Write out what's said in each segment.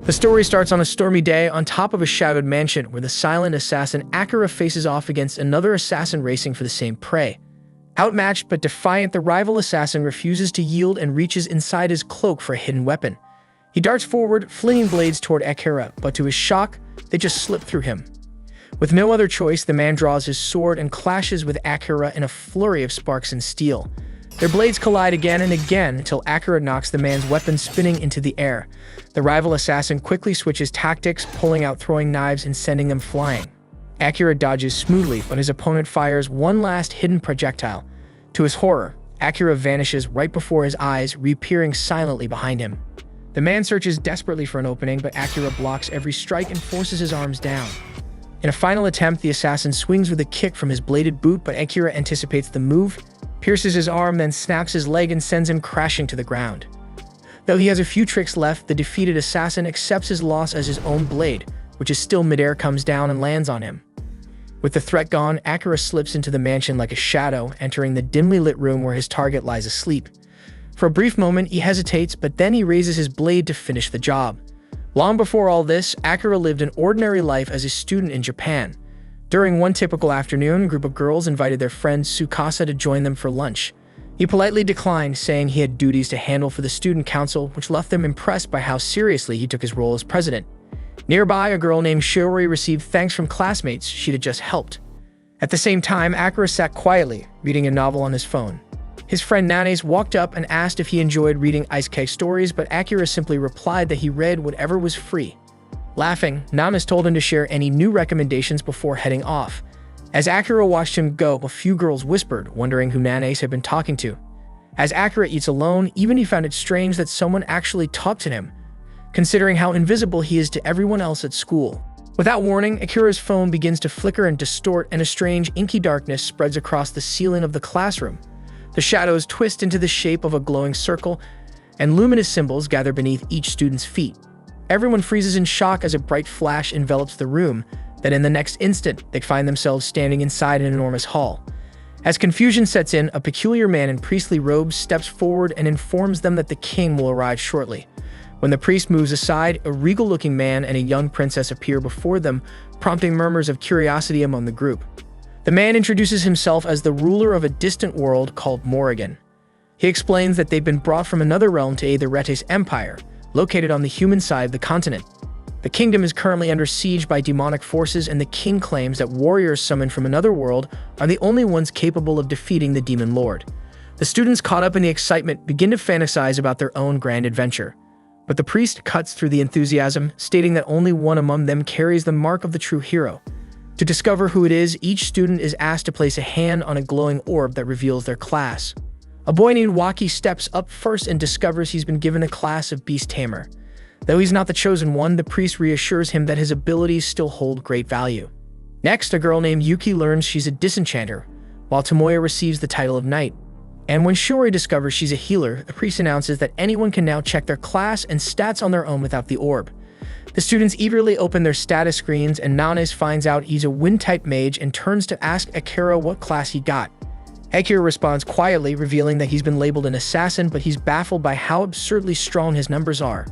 The story starts on a stormy day on top of a shadowed mansion where the silent assassin Akira faces off against another assassin racing for the same prey. Outmatched but defiant, the rival assassin refuses to yield and reaches inside his cloak for a hidden weapon. He darts forward, flinging blades toward Akira, but to his shock, they just slip through him. With no other choice, the man draws his sword and clashes with Akira in a flurry of sparks and steel. Their blades collide again and again until Akira knocks the man's weapon spinning into the air. The rival assassin quickly switches tactics, pulling out throwing knives and sending them flying. Akira dodges smoothly, but his opponent fires one last hidden projectile. To his horror, Akira vanishes right before his eyes, reappearing silently behind him. The man searches desperately for an opening, but Akira blocks every strike and forces his arms down. In a final attempt, the assassin swings with a kick from his bladed boot, but Akira anticipates the move, pierces his arm, then snaps his leg and sends him crashing to the ground. Though he has a few tricks left, the defeated assassin accepts his loss as his own blade, which is still midair, comes down and lands on him. With the threat gone, Akira slips into the mansion like a shadow, entering the dimly lit room where his target lies asleep. For a brief moment, he hesitates, but then he raises his blade to finish the job. Long before all this, Akira lived an ordinary life as a student in Japan. During one typical afternoon, a group of girls invited their friend Tsukasa to join them for lunch. He politely declined, saying he had duties to handle for the student council, which left them impressed by how seriously he took his role as president. Nearby, a girl named Shiori received thanks from classmates she'd had just helped. At the same time, Akira sat quietly, reading a novel on his phone. His friend Nanes walked up and asked if he enjoyed reading isekai stories, but Akira simply replied that he read whatever was free. Laughing, Nanes told him to share any new recommendations before heading off. As Akira watched him go, a few girls whispered, wondering who Nanes had been talking to. As Akira eats alone, even he found it strange that someone actually talked to him, considering how invisible he is to everyone else at school. Without warning, Akira's phone begins to flicker and distort, and a strange, inky darkness spreads across the ceiling of the classroom. The shadows twist into the shape of a glowing circle, and luminous symbols gather beneath each student's feet. Everyone freezes in shock as a bright flash envelops the room. Then in the next instant, they find themselves standing inside an enormous hall. As confusion sets in, a peculiar man in priestly robes steps forward and informs them that the king will arrive shortly. When the priest moves aside, a regal-looking man and a young princess appear before them, prompting murmurs of curiosity among the group. The man introduces himself as the ruler of a distant world called Morrigan. He explains that they've been brought from another realm to aid the Retes Empire, located on the human side of the continent. The kingdom is currently under siege by demonic forces, and the king claims that warriors summoned from another world are the only ones capable of defeating the demon lord. The students, caught up in the excitement, begin to fantasize about their own grand adventure. But the priest cuts through the enthusiasm, stating that only one among them carries the mark of the true hero. To discover who it is, each student is asked to place a hand on a glowing orb that reveals their class. A boy named Waki steps up first and discovers he's been given a class of beast tamer. Though he's not the chosen one, the priest reassures him that his abilities still hold great value. Next, a girl named Yuki learns she's a disenchanter, while Tomoya receives the title of knight. And when Shiori discovers she's a healer, the priest announces that anyone can now check their class and stats on their own without the orb. The students eagerly open their status screens, and Nanes finds out he's a wind-type mage and turns to ask Akira what class he got. Akira responds quietly, revealing that he's been labeled an assassin, but he's baffled by how absurdly strong his numbers are.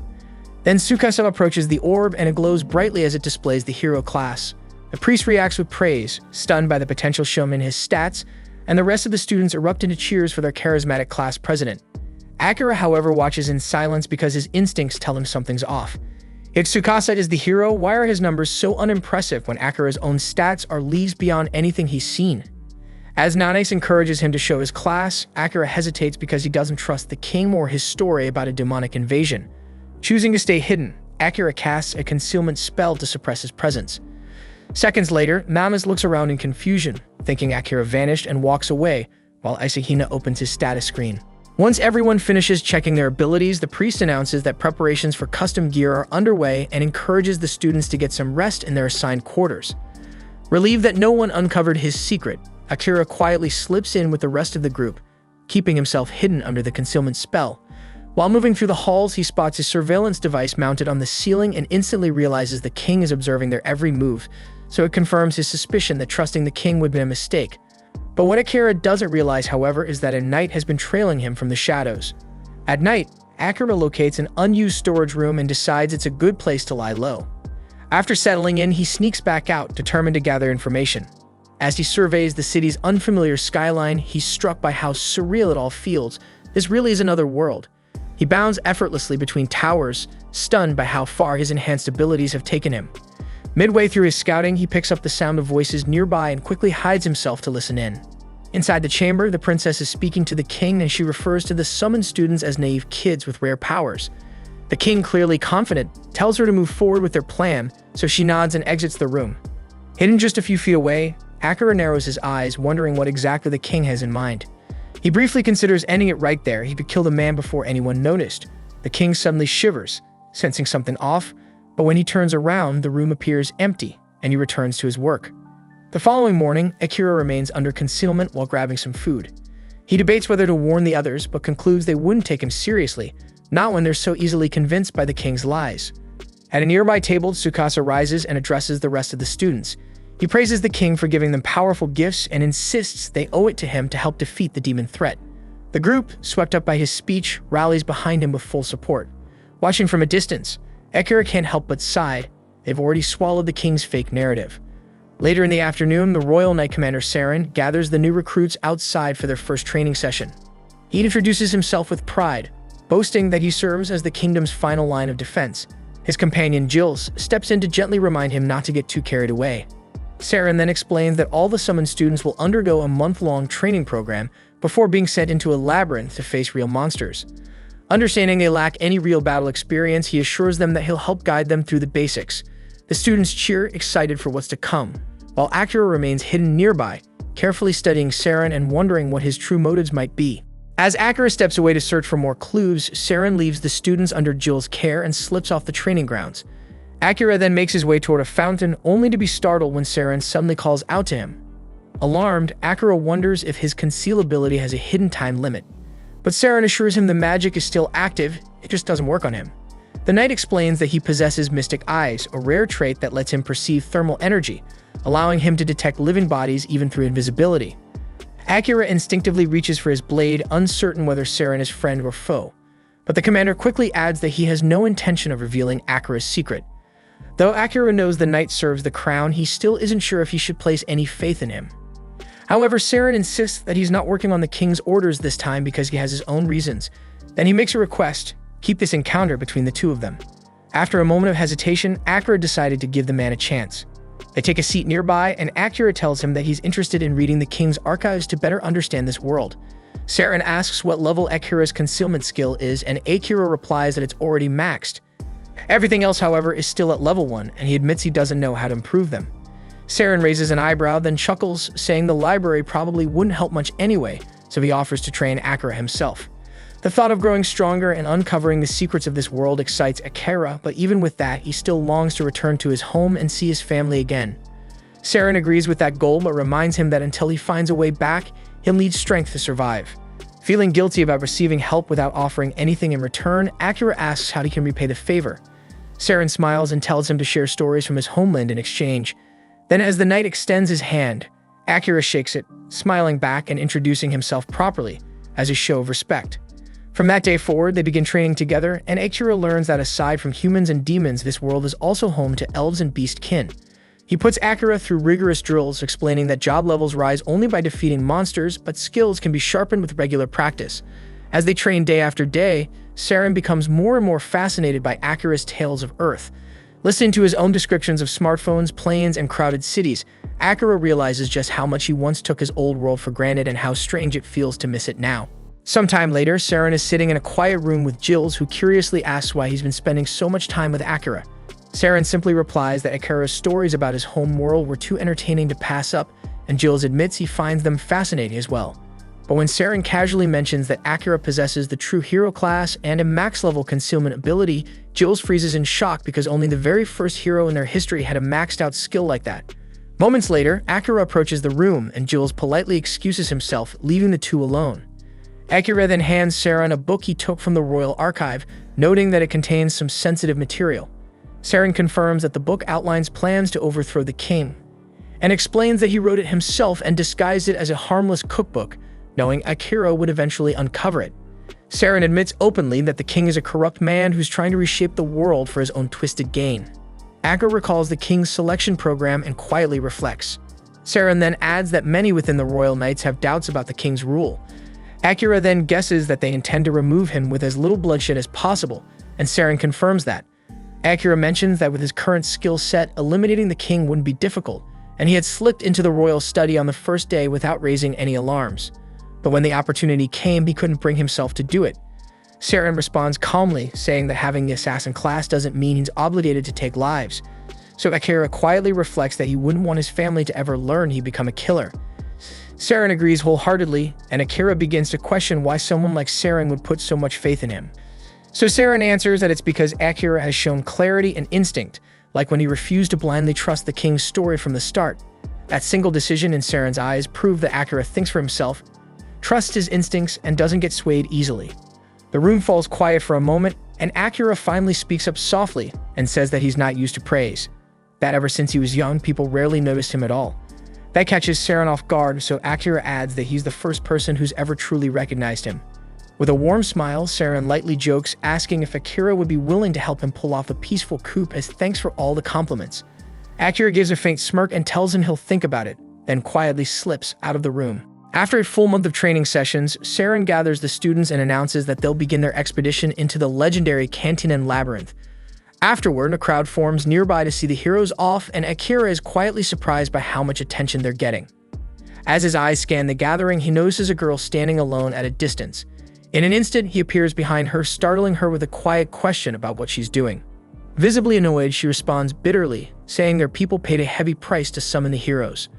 Then Tsukasa approaches the orb, and it glows brightly as it displays the hero class. The priest reacts with praise, stunned by the potential shown in his stats, and the rest of the students erupt into cheers for their charismatic class president. Akira, however, watches in silence because his instincts tell him something's off. If Tsukasa is the hero, why are his numbers so unimpressive when Akira's own stats are leagues beyond anything he's seen? As Nanes encourages him to show his class, Akira hesitates because he doesn't trust the king or his story about a demonic invasion. Choosing to stay hidden, Akira casts a concealment spell to suppress his presence. Seconds later, Names looks around in confusion, thinking Akira vanished, and walks away, while Isahina opens his status screen. Once everyone finishes checking their abilities, the priest announces that preparations for custom gear are underway and encourages the students to get some rest in their assigned quarters. Relieved that no one uncovered his secret, Akira quietly slips in with the rest of the group, keeping himself hidden under the concealment spell. While moving through the halls, he spots a surveillance device mounted on the ceiling and instantly realizes the king is observing their every move, so it confirms his suspicion that trusting the king would be a mistake. But what Akira doesn't realize, however, is that a knight has been trailing him from the shadows. At night, Akira locates an unused storage room and decides it's a good place to lie low. After settling in, he sneaks back out, determined to gather information. As he surveys the city's unfamiliar skyline, he's struck by how surreal it all feels. This really is another world. He bounds effortlessly between towers, stunned by how far his enhanced abilities have taken him. Midway through his scouting, he picks up the sound of voices nearby and quickly hides himself to listen in. Inside the chamber, the princess is speaking to the king, and she refers to the summoned students as naive kids with rare powers. The king, clearly confident, tells her to move forward with their plan, so she nods and exits the room. Hidden just a few feet away, Akira narrows his eyes, wondering what exactly the king has in mind. He briefly considers ending it right there. He could kill the man before anyone noticed. The king suddenly shivers, sensing something off, but when he turns around, the room appears empty, and he returns to his work. The following morning, Akira remains under concealment while grabbing some food. He debates whether to warn the others, but concludes they wouldn't take him seriously, not when they're so easily convinced by the king's lies. At a nearby table, Tsukasa rises and addresses the rest of the students. He praises the king for giving them powerful gifts and insists they owe it to him to help defeat the demon threat. The group, swept up by his speech, rallies behind him with full support. Watching from a distance, Akira can't help but sigh. They've already swallowed the king's fake narrative. Later in the afternoon, the Royal Knight Commander Saren gathers the new recruits outside for their first training session. He introduces himself with pride, boasting that he serves as the kingdom's final line of defense. His companion Jules steps in to gently remind him not to get too carried away. Saren then explains that all the summoned students will undergo a month-long training program before being sent into a labyrinth to face real monsters. Understanding they lack any real battle experience, he assures them that he'll help guide them through the basics. The students cheer, excited for what's to come, while Akira remains hidden nearby, carefully studying Saren and wondering what his true motives might be. As Akira steps away to search for more clues, Saren leaves the students under Jill's care and slips off the training grounds. Akira then makes his way toward a fountain, only to be startled when Saren suddenly calls out to him. Alarmed, Akira wonders if his conceal ability has a hidden time limit. But Saren assures him the magic is still active, it just doesn't work on him. The knight explains that he possesses mystic eyes, a rare trait that lets him perceive thermal energy, allowing him to detect living bodies even through invisibility. Akira instinctively reaches for his blade, uncertain whether Saren is friend or foe. But the commander quickly adds that he has no intention of revealing Akira's secret. Though Akira knows the knight serves the crown, he still isn't sure if he should place any faith in him. However, Saren insists that he's not working on the king's orders this time because he has his own reasons. Then he makes a request: keep this encounter between the two of them. After a moment of hesitation, Akira decided to give the man a chance. They take a seat nearby, and Akira tells him that he's interested in reading the king's archives to better understand this world. Saren asks what level Akira's concealment skill is, and Akira replies that it's already maxed. Everything else, however, is still at level 1, and he admits he doesn't know how to improve them. Saren raises an eyebrow, then chuckles, saying the library probably wouldn't help much anyway, so he offers to train Akira himself. The thought of growing stronger and uncovering the secrets of this world excites Akira, but even with that, he still longs to return to his home and see his family again. Saren agrees with that goal, but reminds him that until he finds a way back, he'll need strength to survive. Feeling guilty about receiving help without offering anything in return, Akira asks how he can repay the favor. Saren smiles and tells him to share stories from his homeland in exchange. Then as the knight extends his hand, Akira shakes it, smiling back and introducing himself properly, as a show of respect. From that day forward, they begin training together, and Akira learns that aside from humans and demons, this world is also home to elves and beast kin. He puts Akira through rigorous drills, explaining that job levels rise only by defeating monsters, but skills can be sharpened with regular practice. As they train day after day, Saren becomes more and more fascinated by Akira's tales of Earth. Listening to his own descriptions of smartphones, planes, and crowded cities, Akira realizes just how much he once took his old world for granted and how strange it feels to miss it now. Sometime later, Saren is sitting in a quiet room with Jules, who curiously asks why he's been spending so much time with Akira. Saren simply replies that Akira's stories about his home world were too entertaining to pass up, and Jules admits he finds them fascinating as well. But when Saren casually mentions that Akira possesses the true hero class and a max-level concealment ability, Jules freezes in shock because only the very first hero in their history had a maxed-out skill like that. Moments later, Akira approaches the room, and Jules politely excuses himself, leaving the two alone. Akira then hands Saren a book he took from the royal archive, noting that it contains some sensitive material. Saren confirms that the book outlines plans to overthrow the king, and explains that he wrote it himself and disguised it as a harmless cookbook, knowing Akira would eventually uncover it. Saren admits openly that the king is a corrupt man who's trying to reshape the world for his own twisted gain. Akira recalls the king's selection program and quietly reflects. Saren then adds that many within the royal knights have doubts about the king's rule. Akira then guesses that they intend to remove him with as little bloodshed as possible, and Saren confirms that. Akira mentions that with his current skill set, eliminating the king wouldn't be difficult, and he had slipped into the royal study on the first day without raising any alarms. But when the opportunity came, he couldn't bring himself to do it. Saren responds calmly, saying that having the assassin class doesn't mean he's obligated to take lives. So Akira quietly reflects that he wouldn't want his family to ever learn he'd become a killer. Saren agrees wholeheartedly, and Akira begins to question why someone like Saren would put so much faith in him. So Saren answers that it's because Akira has shown clarity and instinct, like when he refused to blindly trust the king's story from the start. That single decision in Saren's eyes proved that Akira thinks for himself, trusts his instincts, and doesn't get swayed easily. The room falls quiet for a moment, and Akira finally speaks up softly and says that he's not used to praise. That ever since he was young, people rarely noticed him at all. That catches Saren off guard, so Akira adds that he's the first person who's ever truly recognized him. With a warm smile, Saren lightly jokes, asking if Akira would be willing to help him pull off a peaceful coup as thanks for all the compliments. Akira gives a faint smirk and tells him he'll think about it, then quietly slips out of the room. After a full month of training sessions, Saren gathers the students and announces that they'll begin their expedition into the legendary Cantinan Labyrinth. Afterward, a crowd forms nearby to see the heroes off, and Akira is quietly surprised by how much attention they're getting. As his eyes scan the gathering, he notices a girl standing alone at a distance. In an instant, he appears behind her, startling her with a quiet question about what she's doing. Visibly annoyed, she responds bitterly, saying their people paid a heavy price to summon the heroes.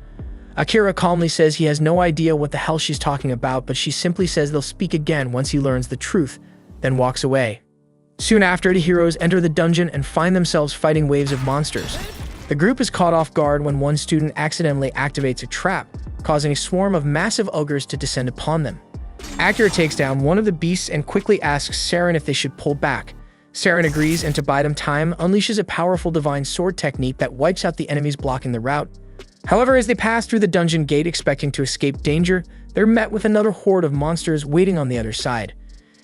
Akira calmly says he has no idea what the hell she's talking about, but she simply says they'll speak again once he learns the truth, then walks away. Soon after, the heroes enter the dungeon and find themselves fighting waves of monsters. The group is caught off guard when one student accidentally activates a trap, causing a swarm of massive ogres to descend upon them. Akira takes down one of the beasts and quickly asks Saren if they should pull back. Saren agrees, and to buy them time, unleashes a powerful divine sword technique that wipes out the enemies blocking the route. However, as they pass through the dungeon gate expecting to escape danger, they're met with another horde of monsters waiting on the other side.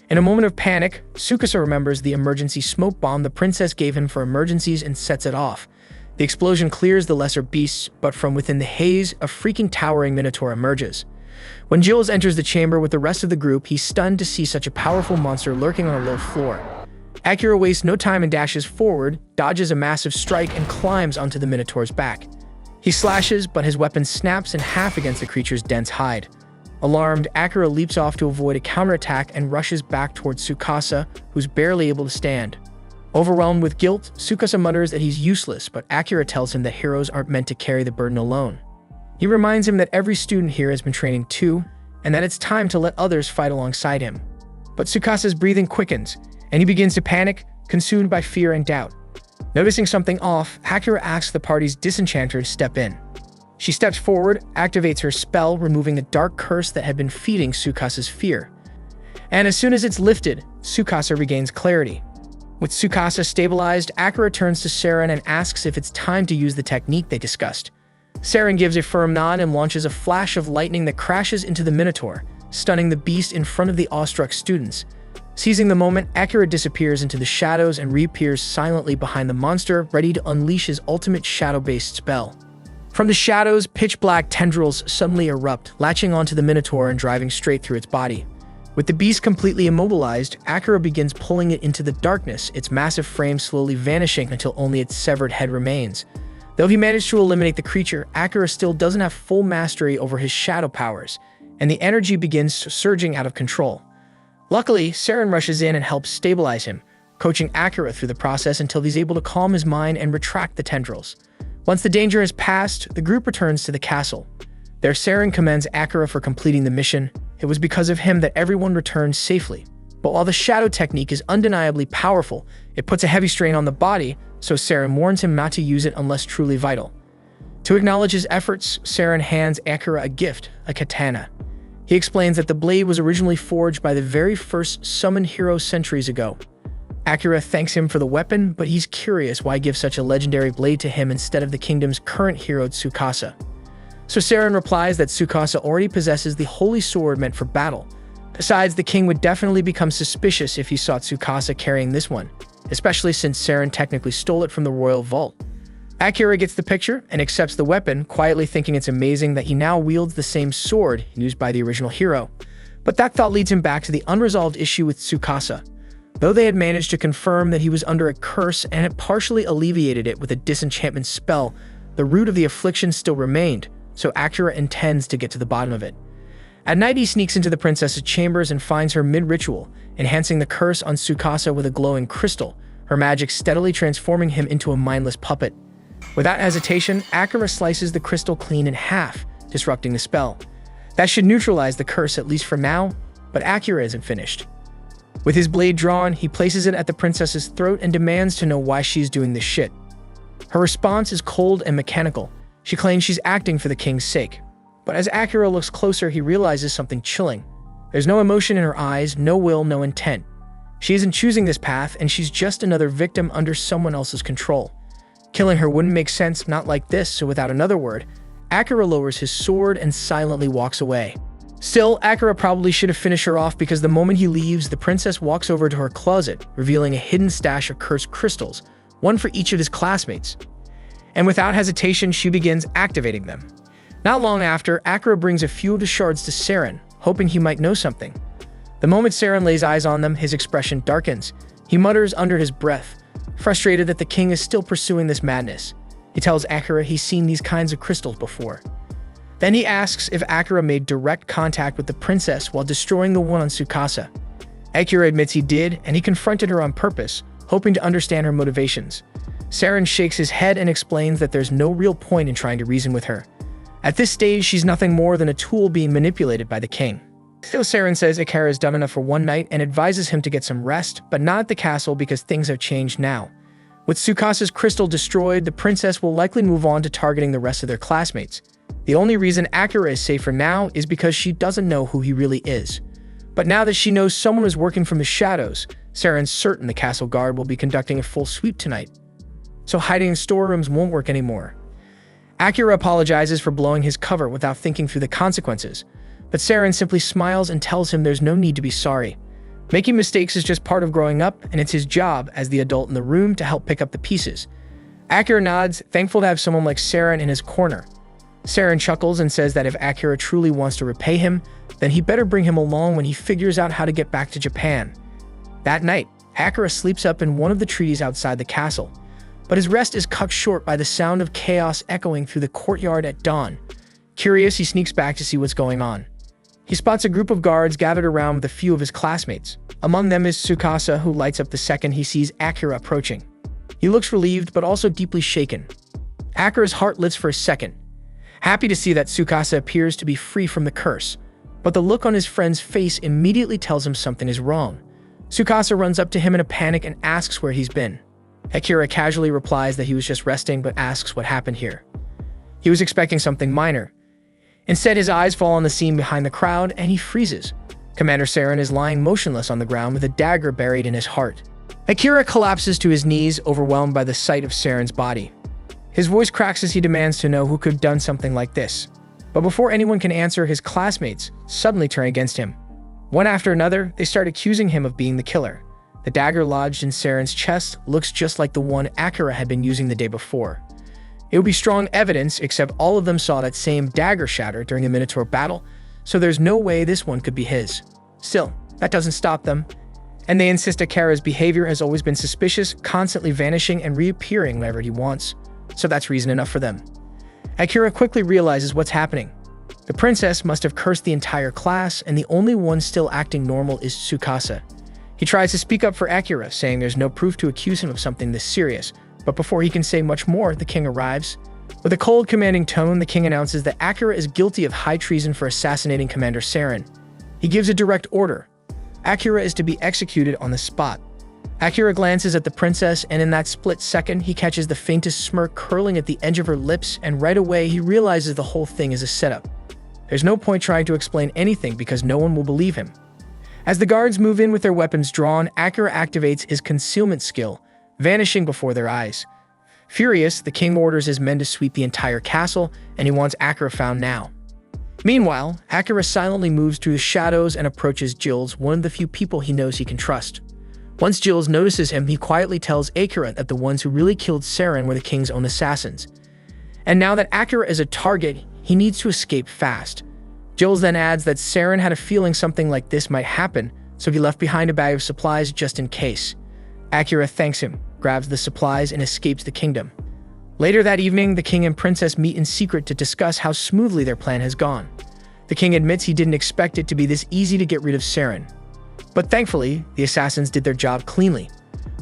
In a moment of panic, Tsukasa remembers the emergency smoke bomb the princess gave him for emergencies and sets it off. The explosion clears the lesser beasts, but from within the haze, a freaking towering minotaur emerges. When Jules enters the chamber with the rest of the group, he's stunned to see such a powerful monster lurking on a low floor. Akira wastes no time and dashes forward, dodges a massive strike, and climbs onto the minotaur's back. He slashes, but his weapon snaps in half against the creature's dense hide. Alarmed, Akira leaps off to avoid a counterattack and rushes back towards Tsukasa, who's barely able to stand. Overwhelmed with guilt, Tsukasa mutters that he's useless, but Akira tells him that heroes aren't meant to carry the burden alone. He reminds him that every student here has been training too, and that it's time to let others fight alongside him. But Tsukasa's breathing quickens, and he begins to panic, consumed by fear and doubt. Noticing something off, Akira asks the party's disenchanter to step in. She steps forward, activates her spell, removing the dark curse that had been feeding Tsukasa's fear. And as soon as it's lifted, Tsukasa regains clarity. With Tsukasa stabilized, Akira turns to Saren and asks if it's time to use the technique they discussed. Saren gives a firm nod and launches a flash of lightning that crashes into the Minotaur, stunning the beast in front of the awestruck students. Seizing the moment, Akira disappears into the shadows and reappears silently behind the monster, ready to unleash his ultimate shadow-based spell. From the shadows, pitch-black tendrils suddenly erupt, latching onto the Minotaur and driving straight through its body. With the beast completely immobilized, Akira begins pulling it into the darkness, its massive frame slowly vanishing until only its severed head remains. Though he managed to eliminate the creature, Akira still doesn't have full mastery over his shadow powers, and the energy begins surging out of control. Luckily, Saren rushes in and helps stabilize him, coaching Akira through the process until he's able to calm his mind and retract the tendrils. Once the danger has passed, the group returns to the castle. There, Saren commends Akira for completing the mission. It was because of him that everyone returned safely. But while the shadow technique is undeniably powerful, it puts a heavy strain on the body, so Saren warns him not to use it unless truly vital. To acknowledge his efforts, Saren hands Akira a gift, a katana. He explains that the blade was originally forged by the very first summoned hero centuries ago. Akira thanks him for the weapon, but he's curious why give such a legendary blade to him instead of the kingdom's current hero Tsukasa. So Saren replies that Tsukasa already possesses the holy sword meant for battle. Besides, the king would definitely become suspicious if he saw Tsukasa carrying this one, especially since Saren technically stole it from the royal vault. Akira gets the picture and accepts the weapon, quietly thinking it's amazing that he now wields the same sword used by the original hero. But that thought leads him back to the unresolved issue with Tsukasa. Though they had managed to confirm that he was under a curse and had partially alleviated it with a disenchantment spell, the root of the affliction still remained, so Akira intends to get to the bottom of it. At night, he sneaks into the princess's chambers and finds her mid-ritual, enhancing the curse on Tsukasa with a glowing crystal, her magic steadily transforming him into a mindless puppet. Without hesitation, Akira slices the crystal clean in half, disrupting the spell. That should neutralize the curse at least for now, but Akira isn't finished. With his blade drawn, he places it at the princess's throat and demands to know why she's doing this shit. Her response is cold and mechanical. She claims she's acting for the king's sake. But as Akira looks closer, he realizes something chilling. There's no emotion in her eyes, no will, no intent. She isn't choosing this path, and she's just another victim under someone else's control. Killing her wouldn't make sense, not like this, so without another word, Akira lowers his sword and silently walks away. Still, Akira probably should have finished her off because the moment he leaves, the princess walks over to her closet, revealing a hidden stash of cursed crystals, one for each of his classmates. And without hesitation, she begins activating them. Not long after, Akira brings a few of the shards to Saren, hoping he might know something. The moment Saren lays eyes on them, his expression darkens. He mutters under his breath, frustrated that the king is still pursuing this madness. He tells Akira he's seen these kinds of crystals before. Then he asks if Akira made direct contact with the princess while destroying the one on Tsukasa. Akira admits he did, and he confronted her on purpose, hoping to understand her motivations. Saren shakes his head and explains that there's no real point in trying to reason with her. At this stage, she's nothing more than a tool being manipulated by the king. Still, Saren says Akira has done enough for one night and advises him to get some rest, but not at the castle because things have changed now. With Tsukasa's crystal destroyed, the princess will likely move on to targeting the rest of their classmates. The only reason Akira is safer now is because she doesn't know who he really is. But now that she knows someone is working from the shadows, Saren's certain the castle guard will be conducting a full sweep tonight. So hiding in storerooms won't work anymore. Akira apologizes for blowing his cover without thinking through the consequences, but Saren simply smiles and tells him there's no need to be sorry. Making mistakes is just part of growing up, and it's his job as the adult in the room to help pick up the pieces. Akira nods, thankful to have someone like Saren in his corner. Saren chuckles and says that if Akira truly wants to repay him, then he better bring him along when he figures out how to get back to Japan. That night, Akira sleeps up in one of the trees outside the castle, but his rest is cut short by the sound of chaos echoing through the courtyard at dawn. Curious, he sneaks back to see what's going on. He spots a group of guards gathered around with a few of his classmates. Among them is Tsukasa, who lights up the second he sees Akira approaching. He looks relieved, but also deeply shaken. Akira's heart lifts for a second, happy to see that Tsukasa appears to be free from the curse, but the look on his friend's face immediately tells him something is wrong. Tsukasa runs up to him in a panic and asks where he's been. Akira casually replies that he was just resting, but asks what happened here. He was expecting something minor. Instead, his eyes fall on the scene behind the crowd, and he freezes. Commander Saren is lying motionless on the ground with a dagger buried in his heart. Akira collapses to his knees, overwhelmed by the sight of Saren's body. His voice cracks as he demands to know who could have done something like this. But before anyone can answer, his classmates suddenly turn against him. One after another, they start accusing him of being the killer. The dagger lodged in Saren's chest looks just like the one Akira had been using the day before. It would be strong evidence, except all of them saw that same dagger shatter during the Minotaur battle, so there's no way this one could be his. Still, that doesn't stop them, and they insist Akira's behavior has always been suspicious, constantly vanishing and reappearing whenever he wants, so that's reason enough for them. Akira quickly realizes what's happening. The princess must have cursed the entire class, and the only one still acting normal is Tsukasa. He tries to speak up for Akira, saying there's no proof to accuse him of something this serious, but before he can say much more, the king arrives. With a cold, commanding tone, the king announces that Akira is guilty of high treason for assassinating Commander Saren. He gives a direct order. Akira is to be executed on the spot. Akira glances at the princess, and in that split second, he catches the faintest smirk curling at the edge of her lips, and right away, he realizes the whole thing is a setup. There's no point trying to explain anything because no one will believe him. As the guards move in with their weapons drawn, Akira activates his concealment skill, vanishing before their eyes. Furious, the king orders his men to sweep the entire castle, and he wants Akira found now. Meanwhile, Akira silently moves through the shadows and approaches Jules, one of the few people he knows he can trust. Once Jules notices him, he quietly tells Akira that the ones who really killed Saren were the king's own assassins. And now that Akira is a target, he needs to escape fast. Jules then adds that Saren had a feeling something like this might happen, so he left behind a bag of supplies just in case. Akira thanks him, grabs the supplies, and escapes the kingdom. Later that evening, the king and princess meet in secret to discuss how smoothly their plan has gone. The king admits he didn't expect it to be this easy to get rid of Saren. But thankfully, the assassins did their job cleanly.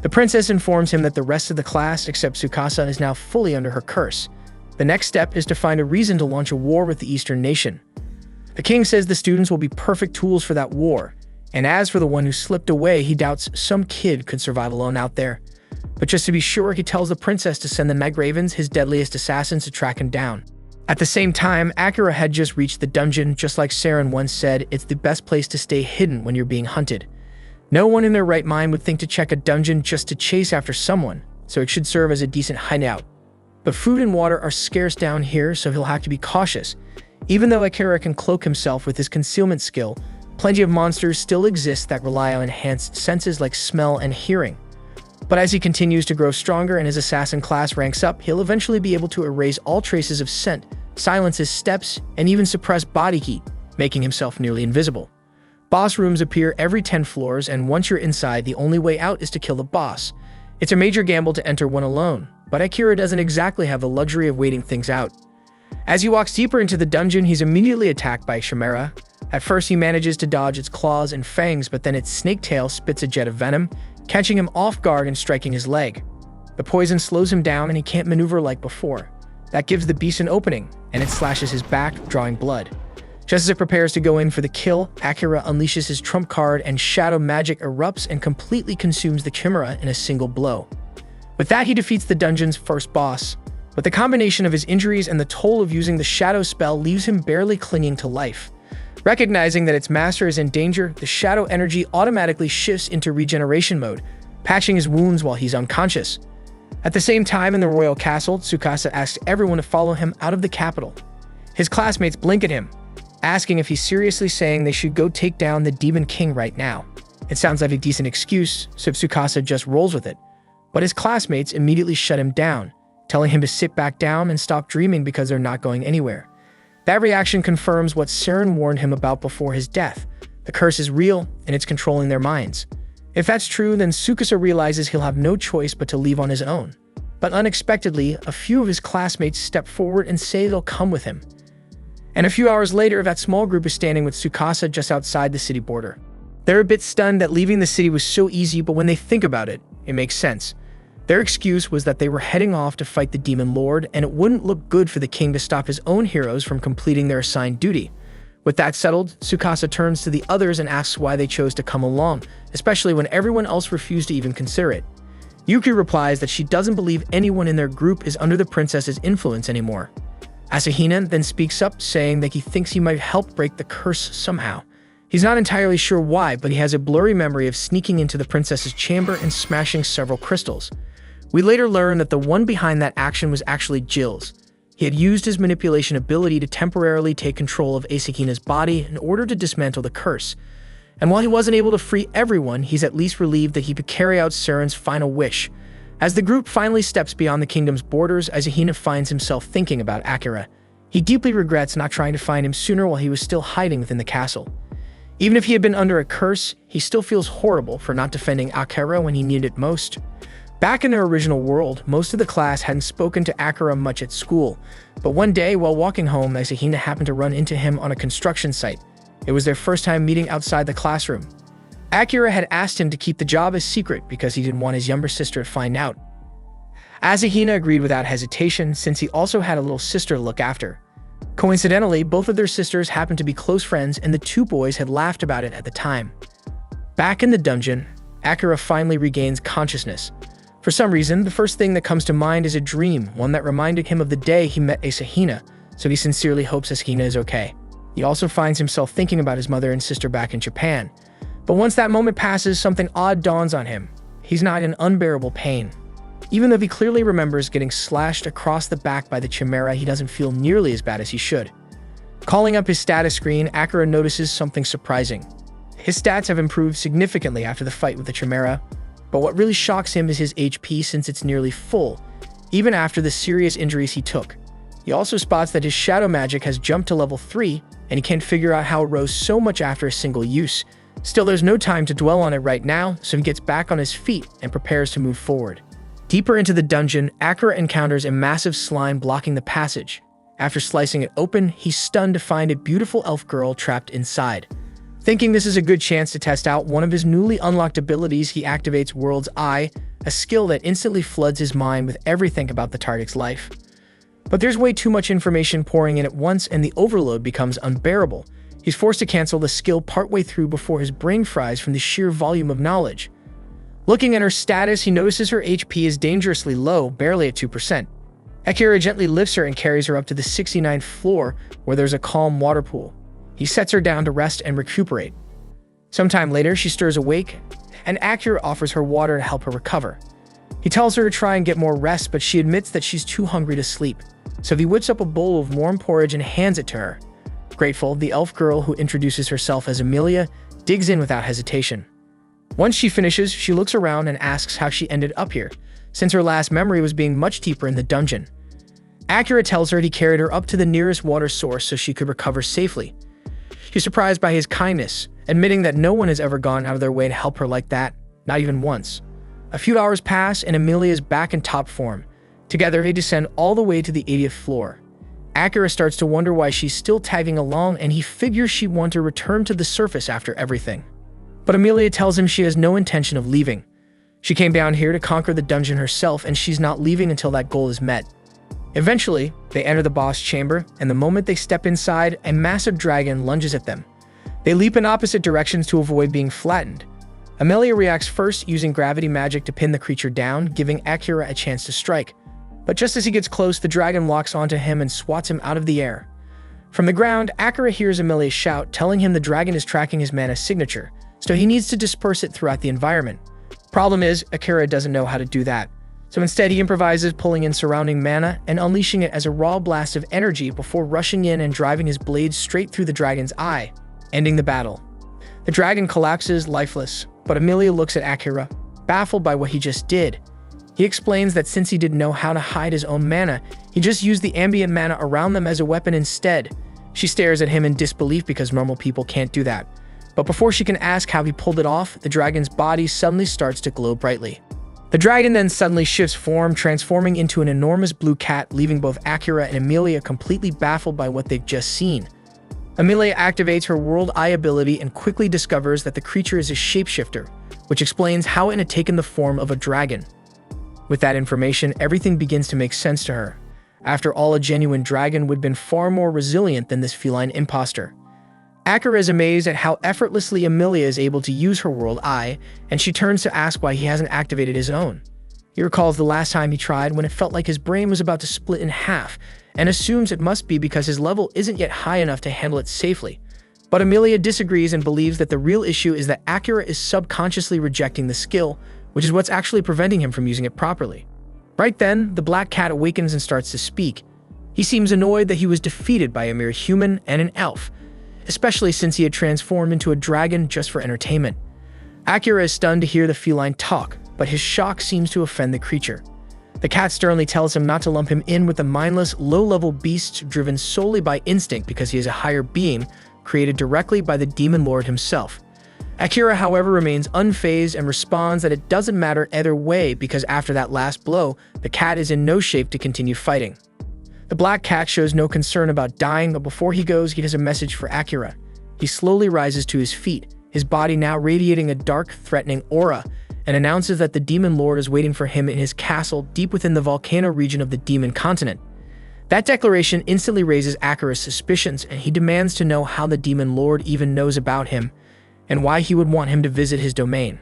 The princess informs him that the rest of the class, except Tsukasa, is now fully under her curse. The next step is to find a reason to launch a war with the Eastern nation. The king says the students will be perfect tools for that war, and as for the one who slipped away, he doubts some kid could survive alone out there. But just to be sure, he tells the princess to send the Megravens, his deadliest assassins, to track him down. At the same time, Akira had just reached the dungeon. Just like Saren once said, it's the best place to stay hidden when you're being hunted. No one in their right mind would think to check a dungeon just to chase after someone, so it should serve as a decent hideout. But food and water are scarce down here, so he'll have to be cautious. Even though Akira can cloak himself with his concealment skill, plenty of monsters still exist that rely on enhanced senses like smell and hearing. But as he continues to grow stronger and his assassin class ranks up, he'll eventually be able to erase all traces of scent, silence his steps, and even suppress body heat, making himself nearly invisible. Boss rooms appear every 10 floors, and once you're inside, the only way out is to kill the boss. It's a major gamble to enter one alone, but Akira doesn't exactly have the luxury of waiting things out. As he walks deeper into the dungeon, he's immediately attacked by a chimera. At first, he manages to dodge its claws and fangs, but then its snake tail spits a jet of venom, catching him off guard and striking his leg. The poison slows him down and he can't maneuver like before. That gives the beast an opening, and it slashes his back, drawing blood. Just as it prepares to go in for the kill, Akira unleashes his trump card and shadow magic erupts and completely consumes the chimera in a single blow. With that, he defeats the dungeon's first boss. But the combination of his injuries and the toll of using the shadow spell leaves him barely clinging to life. Recognizing that its master is in danger, the shadow energy automatically shifts into regeneration mode, patching his wounds while he's unconscious. At the same time, in the royal castle, Tsukasa asks everyone to follow him out of the capital. His classmates blink at him, asking if he's seriously saying they should go take down the Demon King right now. It sounds like a decent excuse, so Tsukasa just rolls with it. But his classmates immediately shut him down, telling him to sit back down and stop dreaming because they're not going anywhere. That reaction confirms what Saren warned him about before his death. The curse is real, and it's controlling their minds. If that's true, then Tsukasa realizes he'll have no choice but to leave on his own. But unexpectedly, a few of his classmates step forward and say they'll come with him. And a few hours later, that small group is standing with Tsukasa just outside the city border. They're a bit stunned that leaving the city was so easy, but when they think about it, it makes sense. Their excuse was that they were heading off to fight the Demon Lord, and it wouldn't look good for the king to stop his own heroes from completing their assigned duty. With that settled, Tsukasa turns to the others and asks why they chose to come along, especially when everyone else refused to even consider it. Yuki replies that she doesn't believe anyone in their group is under the princess's influence anymore. Asahina then speaks up, saying that he thinks he might help break the curse somehow. He's not entirely sure why, but he has a blurry memory of sneaking into the princess's chamber and smashing several crystals. We later learn that the one behind that action was actually Jill's. He had used his manipulation ability to temporarily take control of Asahina's body in order to dismantle the curse. And while he wasn't able to free everyone, he's at least relieved that he could carry out Saren's final wish. As the group finally steps beyond the kingdom's borders, Asahina finds himself thinking about Akira. He deeply regrets not trying to find him sooner while he was still hiding within the castle. Even if he had been under a curse, he still feels horrible for not defending Akira when he needed it most. Back in their original world, most of the class hadn't spoken to Akira much at school, but one day while walking home, Asahina happened to run into him on a construction site. It was their first time meeting outside the classroom. Akira had asked him to keep the job a secret because he didn't want his younger sister to find out. Asahina agreed without hesitation since he also had a little sister to look after. Coincidentally, both of their sisters happened to be close friends and the two boys had laughed about it at the time. Back in the dungeon, Akira finally regains consciousness. For some reason, the first thing that comes to mind is a dream, one that reminded him of the day he met Asahina, so he sincerely hopes Asahina is okay. He also finds himself thinking about his mother and sister back in Japan. But once that moment passes, something odd dawns on him. He's not in unbearable pain. Even though he clearly remembers getting slashed across the back by the chimera, he doesn't feel nearly as bad as he should. Calling up his status screen, Akira notices something surprising. His stats have improved significantly after the fight with the Chimera, but what really shocks him is his HP since it's nearly full, even after the serious injuries he took. He also spots that his shadow magic has jumped to level 3, and he can't figure out how it rose so much after a single use. Still, there's no time to dwell on it right now, so he gets back on his feet and prepares to move forward. Deeper into the dungeon, Akira encounters a massive slime blocking the passage. After slicing it open, he's stunned to find a beautiful elf girl trapped inside. Thinking this is a good chance to test out one of his newly unlocked abilities, he activates World's Eye, a skill that instantly floods his mind with everything about the target's life. But there's way too much information pouring in at once, and the overload becomes unbearable. He's forced to cancel the skill partway through before his brain fries from the sheer volume of knowledge. Looking at her status, he notices her HP is dangerously low, barely at 2%. Akira gently lifts her and carries her up to the 69th floor, where there's a calm water pool. He sets her down to rest and recuperate. Sometime later, she stirs awake, and Akira offers her water to help her recover. He tells her to try and get more rest, but she admits that she's too hungry to sleep. So he whips up a bowl of warm porridge and hands it to her. Grateful, the elf girl, who introduces herself as Amelia, digs in without hesitation. Once she finishes, she looks around and asks how she ended up here, since her last memory was being much deeper in the dungeon. Akira tells her he carried her up to the nearest water source so she could recover safely. She's surprised by his kindness, admitting that no one has ever gone out of their way to help her like that, not even once. A few hours pass and Amelia is back in top form. Together, they descend all the way to the 80th floor. Akira starts to wonder why she's still tagging along, and he figures she'd want to return to the surface after everything. But Amelia tells him she has no intention of leaving. She came down here to conquer the dungeon herself, and she's not leaving until that goal is met. Eventually, they enter the boss chamber, and the moment they step inside, a massive dragon lunges at them. They leap in opposite directions to avoid being flattened. Amelia reacts first, using gravity magic to pin the creature down, giving Akira a chance to strike. But just as he gets close, the dragon locks onto him and swats him out of the air. From the ground, Akira hears Amelia shout, telling him the dragon is tracking his mana signature, so he needs to disperse it throughout the environment. Problem is, Akira doesn't know how to do that. So instead, he improvises, pulling in surrounding mana and unleashing it as a raw blast of energy before rushing in and driving his blade straight through the dragon's eye, ending the battle. The dragon collapses, lifeless, but Amelia looks at Akira, baffled by what he just did. He explains that since he didn't know how to hide his own mana, he just used the ambient mana around them as a weapon instead. She stares at him in disbelief because normal people can't do that. But before she can ask how he pulled it off, the dragon's body suddenly starts to glow brightly. The dragon then suddenly shifts form, transforming into an enormous blue cat, leaving both Akira and Amelia completely baffled by what they've just seen. Amelia activates her World Eye ability and quickly discovers that the creature is a shapeshifter, which explains how it had taken the form of a dragon. With that information, everything begins to make sense to her. After all, a genuine dragon would have been far more resilient than this feline imposter. Akira is amazed at how effortlessly Amelia is able to use her World Eye, and she turns to ask why he hasn't activated his own. He recalls the last time he tried when it felt like his brain was about to split in half, and assumes it must be because his level isn't yet high enough to handle it safely. But Amelia disagrees and believes that the real issue is that Akira is subconsciously rejecting the skill, which is what's actually preventing him from using it properly. Right then, the black cat awakens and starts to speak. He seems annoyed that he was defeated by a mere human and an elf, especially since he had transformed into a dragon just for entertainment. Akira is stunned to hear the feline talk, but his shock seems to offend the creature. The cat sternly tells him not to lump him in with the mindless, low-level beasts driven solely by instinct because he is a higher being, created directly by the demon lord himself. Akira, however, remains unfazed and responds that it doesn't matter either way because after that last blow, the cat is in no shape to continue fighting. The black cat shows no concern about dying, but before he goes, he has a message for Akira. He slowly rises to his feet, his body now radiating a dark, threatening aura, and announces that the demon lord is waiting for him in his castle deep within the volcano region of the demon continent. That declaration instantly raises Akira's suspicions, and he demands to know how the demon lord even knows about him, and why he would want him to visit his domain.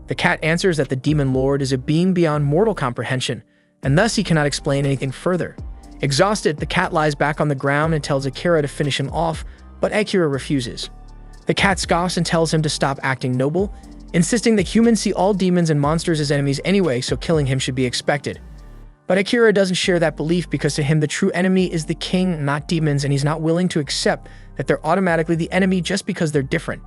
The cat answers that the demon lord is a being beyond mortal comprehension, and thus he cannot explain anything further. Exhausted, the cat lies back on the ground and tells Akira to finish him off, but Akira refuses. The cat scoffs and tells him to stop acting noble, insisting that humans see all demons and monsters as enemies anyway, so killing him should be expected. But Akira doesn't share that belief because to him the true enemy is the king, not demons, and he's not willing to accept that they're automatically the enemy just because they're different.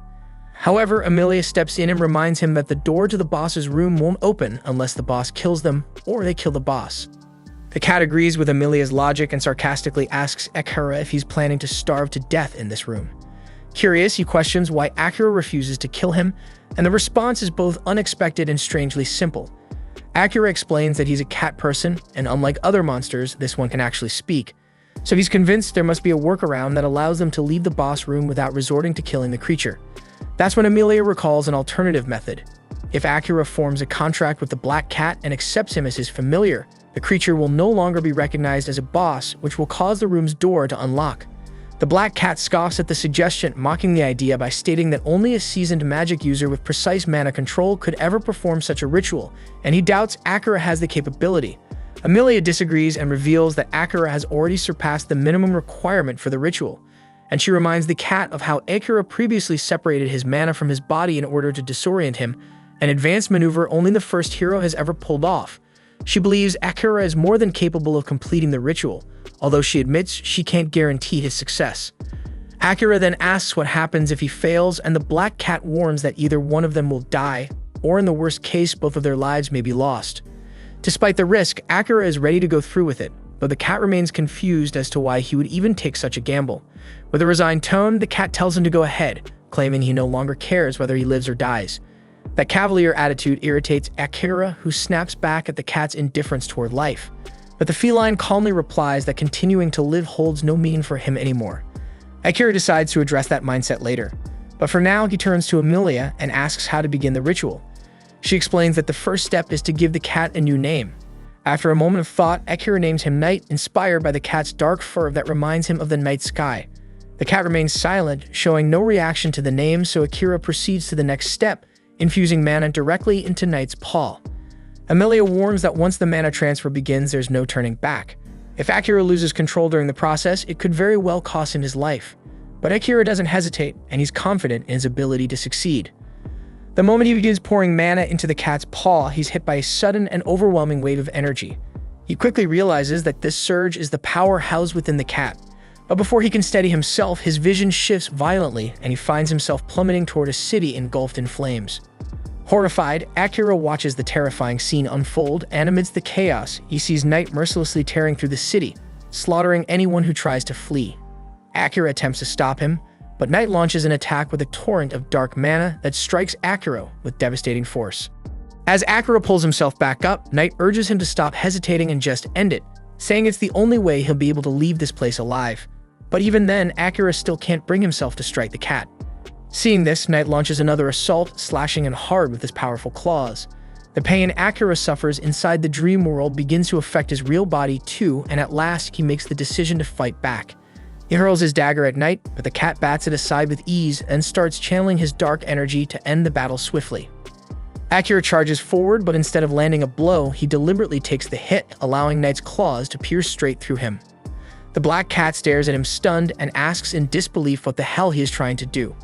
However, Emilia steps in and reminds him that the door to the boss's room won't open unless the boss kills them or they kill the boss. The cat agrees with Emilia's logic and sarcastically asks Akira if he's planning to starve to death in this room. Curious, he questions why Akira refuses to kill him, and the response is both unexpected and strangely simple. Akira explains that he's a cat person, and unlike other monsters, this one can actually speak. So he's convinced there must be a workaround that allows them to leave the boss room without resorting to killing the creature. That's when Emilia recalls an alternative method. If Akira forms a contract with the black cat and accepts him as his familiar, the creature will no longer be recognized as a boss, which will cause the room's door to unlock. The black cat scoffs at the suggestion, mocking the idea by stating that only a seasoned magic user with precise mana control could ever perform such a ritual, and he doubts Akira has the capability. Emilia disagrees and reveals that Akira has already surpassed the minimum requirement for the ritual, and she reminds the cat of how Akira previously separated his mana from his body in order to disorient him, an advanced maneuver only the first hero has ever pulled off. She believes Akira is more than capable of completing the ritual, although she admits she can't guarantee his success. Akira then asks what happens if he fails, and the black cat warns that either one of them will die, or in the worst case, both of their lives may be lost. Despite the risk, Akira is ready to go through with it, though the cat remains confused as to why he would even take such a gamble. With a resigned tone, the cat tells him to go ahead, claiming he no longer cares whether he lives or dies. That cavalier attitude irritates Akira, who snaps back at the cat's indifference toward life. But the feline calmly replies that continuing to live holds no meaning for him anymore. Akira decides to address that mindset later, but for now he turns to Emilia and asks how to begin the ritual. She explains that the first step is to give the cat a new name. After a moment of thought, Akira names him Night, inspired by the cat's dark fur that reminds him of the night sky. The cat remains silent, showing no reaction to the name, so Akira proceeds to the next step, infusing mana directly into Night's paw. Emilia warns that once the mana transfer begins, there's no turning back. If Akira loses control during the process, it could very well cost him his life. But Akira doesn't hesitate, and he's confident in his ability to succeed. The moment he begins pouring mana into the cat's paw, he's hit by a sudden and overwhelming wave of energy. He quickly realizes that this surge is the power housed within the cat. But before he can steady himself, his vision shifts violently, and he finds himself plummeting toward a city engulfed in flames. Horrified, Akira watches the terrifying scene unfold, and amidst the chaos, he sees Night mercilessly tearing through the city, slaughtering anyone who tries to flee. Akira attempts to stop him, but Night launches an attack with a torrent of dark mana that strikes Akira with devastating force. As Akira pulls himself back up, Night urges him to stop hesitating and just end it, saying it's the only way he'll be able to leave this place alive. But even then, Akira still can't bring himself to strike the cat. Seeing this, Night launches another assault, slashing him hard with his powerful claws. The pain Akira suffers inside the dream world begins to affect his real body too, and at last he makes the decision to fight back. He hurls his dagger at Night, but the cat bats it aside with ease and starts channeling his dark energy to end the battle swiftly. Akira charges forward, but instead of landing a blow, he deliberately takes the hit, allowing Night's claws to pierce straight through him. The black cat stares at him stunned and asks in disbelief what the hell he is trying to do.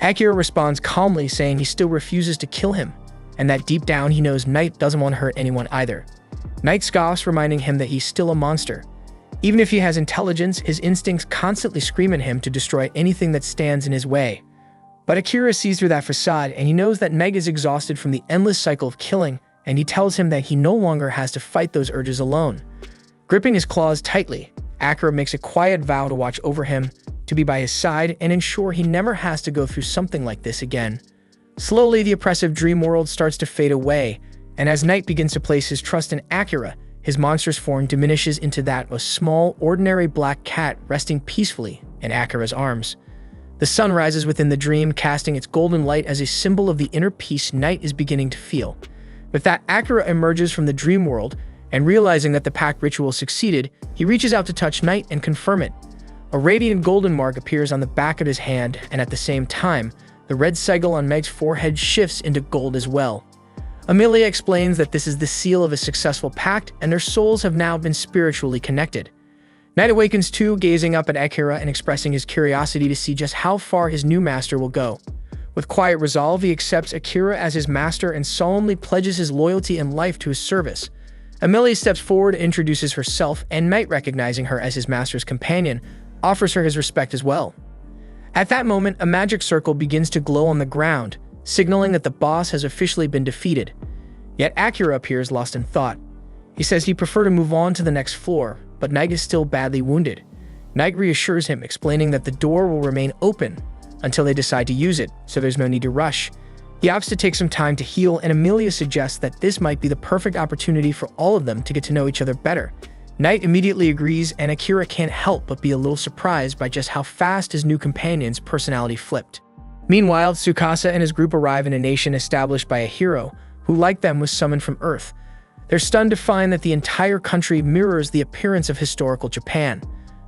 Akira responds calmly, saying he still refuses to kill him, and that deep down he knows Night doesn't want to hurt anyone either. Night scoffs, reminding him that he's still a monster. Even if he has intelligence, his instincts constantly scream at him to destroy anything that stands in his way. But Akira sees through that facade, and he knows that Meg is exhausted from the endless cycle of killing, and he tells him that he no longer has to fight those urges alone. Gripping his claws tightly, Akira makes a quiet vow to watch over him, to be by his side, and ensure he never has to go through something like this again. Slowly, the oppressive dream world starts to fade away, and as Night begins to place his trust in Akira, his monstrous form diminishes into that of a small, ordinary black cat resting peacefully in Akira's arms. The sun rises within the dream, casting its golden light as a symbol of the inner peace Night is beginning to feel. With that, Akira emerges from the dream world, and realizing that the pact ritual succeeded, he reaches out to touch Night and confirm it. A radiant golden mark appears on the back of his hand, and at the same time, the red sigil on Meg's forehead shifts into gold as well. Emilia explains that this is the seal of a successful pact, and their souls have now been spiritually connected. Night awakens too, gazing up at Akira and expressing his curiosity to see just how far his new master will go. With quiet resolve, he accepts Akira as his master and solemnly pledges his loyalty and life to his service. Amelia steps forward and introduces herself, and Knight, recognizing her as his master's companion, offers her his respect as well. At that moment, a magic circle begins to glow on the ground, signaling that the boss has officially been defeated. Yet Akira appears lost in thought. He says he'd prefer to move on to the next floor, but Knight is still badly wounded. Knight reassures him, explaining that the door will remain open until they decide to use it, so there's no need to rush. He opts to take some time to heal, and Amelia suggests that this might be the perfect opportunity for all of them to get to know each other better. Knight immediately agrees, and Akira can't help but be a little surprised by just how fast his new companion's personality flipped. Meanwhile, Tsukasa and his group arrive in a nation established by a hero who, like them, was summoned from Earth. They're stunned to find that the entire country mirrors the appearance of historical Japan.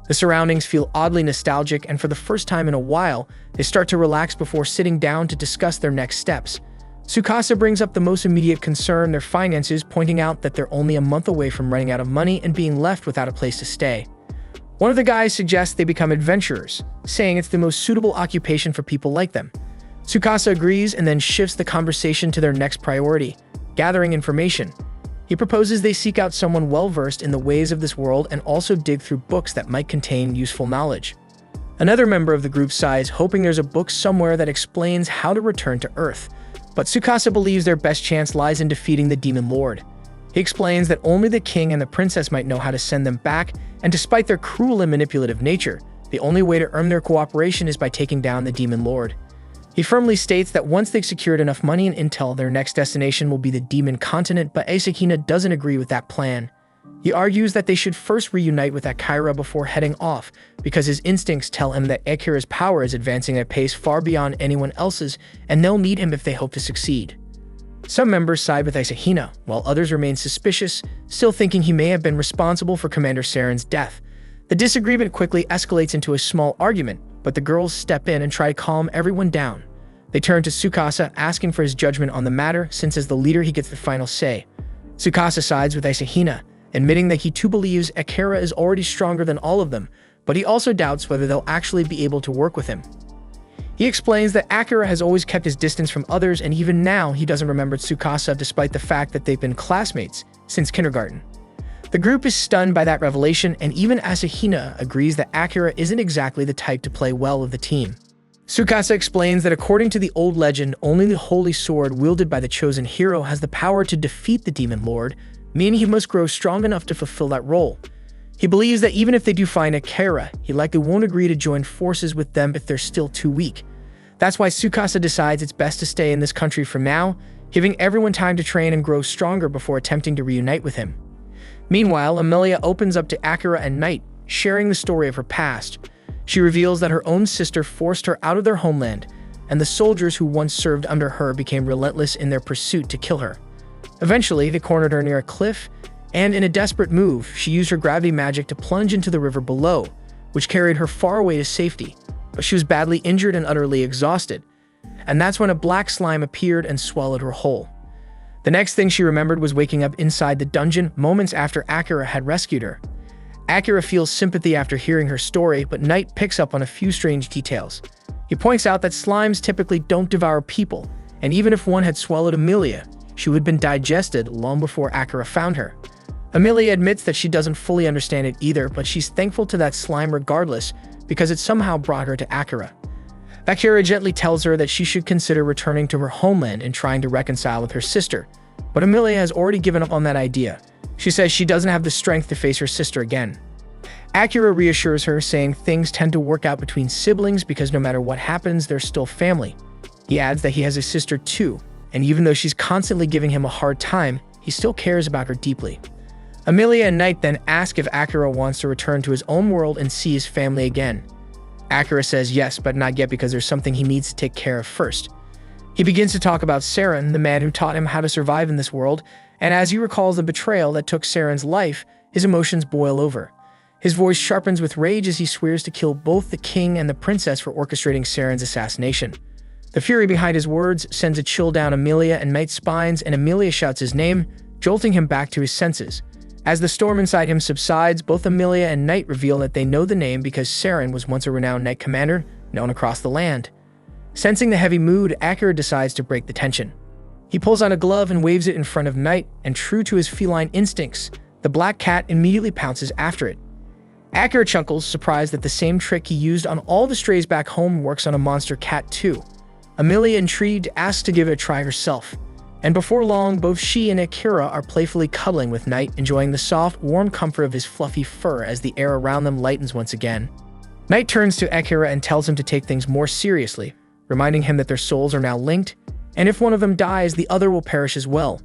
The surroundings feel oddly nostalgic, and for the first time in a while, they start to relax before sitting down to discuss their next steps. Tsukasa brings up the most immediate concern, their finances, pointing out that they're only a month away from running out of money and being left without a place to stay. One of the guys suggests they become adventurers, saying it's the most suitable occupation for people like them. Tsukasa agrees and then shifts the conversation to their next priority, gathering information. He proposes they seek out someone well-versed in the ways of this world and also dig through books that might contain useful knowledge. Another member of the group sighs, hoping there's a book somewhere that explains how to return to Earth. But Tsukasa believes their best chance lies in defeating the Demon Lord. He explains that only the king and the princess might know how to send them back, and despite their cruel and manipulative nature, the only way to earn their cooperation is by taking down the Demon Lord. He firmly states that once they've secured enough money and intel, their next destination will be the Demon Continent, but Asahina doesn't agree with that plan. He argues that they should first reunite with Akira before heading off, because his instincts tell him that Akira's power is advancing at a pace far beyond anyone else's, and they'll need him if they hope to succeed. Some members side with Asahina, while others remain suspicious, still thinking he may have been responsible for Commander Saren's death. The disagreement quickly escalates into a small argument, but the girls step in and try to calm everyone down. They turn to Tsukasa, asking for his judgment on the matter, since as the leader he gets the final say. Tsukasa sides with Asahina, admitting that he too believes Akira is already stronger than all of them, but he also doubts whether they'll actually be able to work with him. He explains that Akira has always kept his distance from others, and even now he doesn't remember Tsukasa despite the fact that they've been classmates since kindergarten. The group is stunned by that revelation, and even Asahina agrees that Akira isn't exactly the type to play well with the team. Tsukasa explains that according to the old legend, only the holy sword wielded by the chosen hero has the power to defeat the Demon Lord, meaning he must grow strong enough to fulfill that role. He believes that even if they do find Akira, he likely won't agree to join forces with them if they're still too weak. That's why Tsukasa decides it's best to stay in this country for now, giving everyone time to train and grow stronger before attempting to reunite with him. Meanwhile, Amelia opens up to Akira and Knight, sharing the story of her past. She reveals that her own sister forced her out of their homeland, and the soldiers who once served under her became relentless in their pursuit to kill her. Eventually, they cornered her near a cliff, and in a desperate move, she used her gravity magic to plunge into the river below, which carried her far away to safety. But she was badly injured and utterly exhausted, and that's when a black slime appeared and swallowed her whole. The next thing she remembered was waking up inside the dungeon moments after Akira had rescued her. Akira feels sympathy after hearing her story, but Knight picks up on a few strange details. He points out that slimes typically don't devour people, and even if one had swallowed Amelia, she would have been digested long before Akira found her. Amelia admits that she doesn't fully understand it either, but she's thankful to that slime regardless, because it somehow brought her to Akira. Akira gently tells her that she should consider returning to her homeland and trying to reconcile with her sister, but Amelia has already given up on that idea. She says she doesn't have the strength to face her sister again. Akira reassures her, saying things tend to work out between siblings because no matter what happens, they're still family. He adds that he has a sister too, and even though she's constantly giving him a hard time, he still cares about her deeply. Amelia and Knight then ask if Akira wants to return to his own world and see his family again. Akira says yes, but not yet because there's something he needs to take care of first. He begins to talk about Saren, the man who taught him how to survive in this world, and as he recalls the betrayal that took Saren's life, his emotions boil over. His voice sharpens with rage as he swears to kill both the king and the princess for orchestrating Saren's assassination. The fury behind his words sends a chill down Amelia and Knight's spines, and Amelia shouts his name, jolting him back to his senses. As the storm inside him subsides, both Amelia and Knight reveal that they know the name because Saren was once a renowned knight commander known across the land. Sensing the heavy mood, Akira decides to break the tension. He pulls on a glove and waves it in front of Knight, and true to his feline instincts, the black cat immediately pounces after it. Akira chuckles, surprised that the same trick he used on all the strays back home works on a monster cat too. Amelia, intrigued, asks to give it a try herself. And before long, both she and Akira are playfully cuddling with Knight, enjoying the soft, warm comfort of his fluffy fur as the air around them lightens once again. Knight turns to Akira and tells him to take things more seriously, reminding him that their souls are now linked, and if one of them dies, the other will perish as well.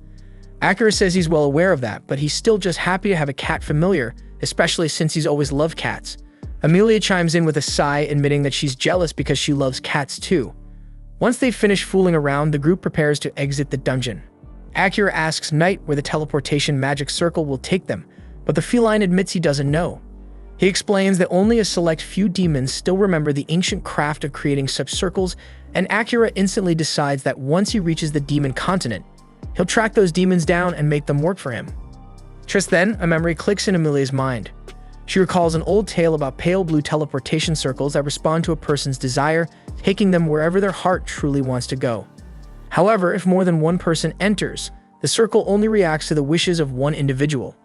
Akira says he's well aware of that, but he's still just happy to have a cat familiar, especially since he's always loved cats. Amelia chimes in with a sigh, admitting that she's jealous because she loves cats too. Once they finish fooling around, the group prepares to exit the dungeon. Akira asks Knight where the teleportation magic circle will take them, but the feline admits he doesn't know. He explains that only a select few demons still remember the ancient craft of creating such circles, and Akira instantly decides that once he reaches the demon continent, he'll track those demons down and make them work for him. Just then, a memory clicks in Amelia's mind. She recalls an old tale about pale blue teleportation circles that respond to a person's desire, taking them wherever their heart truly wants to go. However, if more than one person enters, the circle only reacts to the wishes of one individual.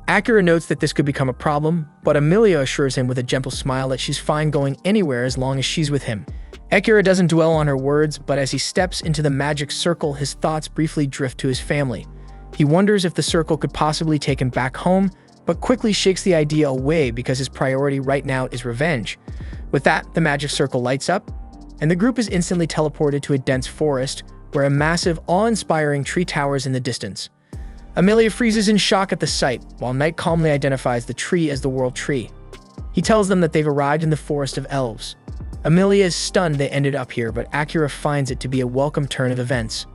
Akira notes that this could become a problem, but Amelia assures him with a gentle smile that she's fine going anywhere as long as she's with him. Akira doesn't dwell on her words, but as he steps into the magic circle, his thoughts briefly drift to his family. He wonders if the circle could possibly take him back home, but quickly shakes the idea away because his priority right now is revenge. With that, the magic circle lights up, and the group is instantly teleported to a dense forest where a massive, awe-inspiring tree towers in the distance. Amelia freezes in shock at the sight, while Knight calmly identifies the tree as the World Tree. He tells them that they've arrived in the Forest of Elves. Amelia is stunned they ended up here, but Akira finds it to be a welcome turn of events.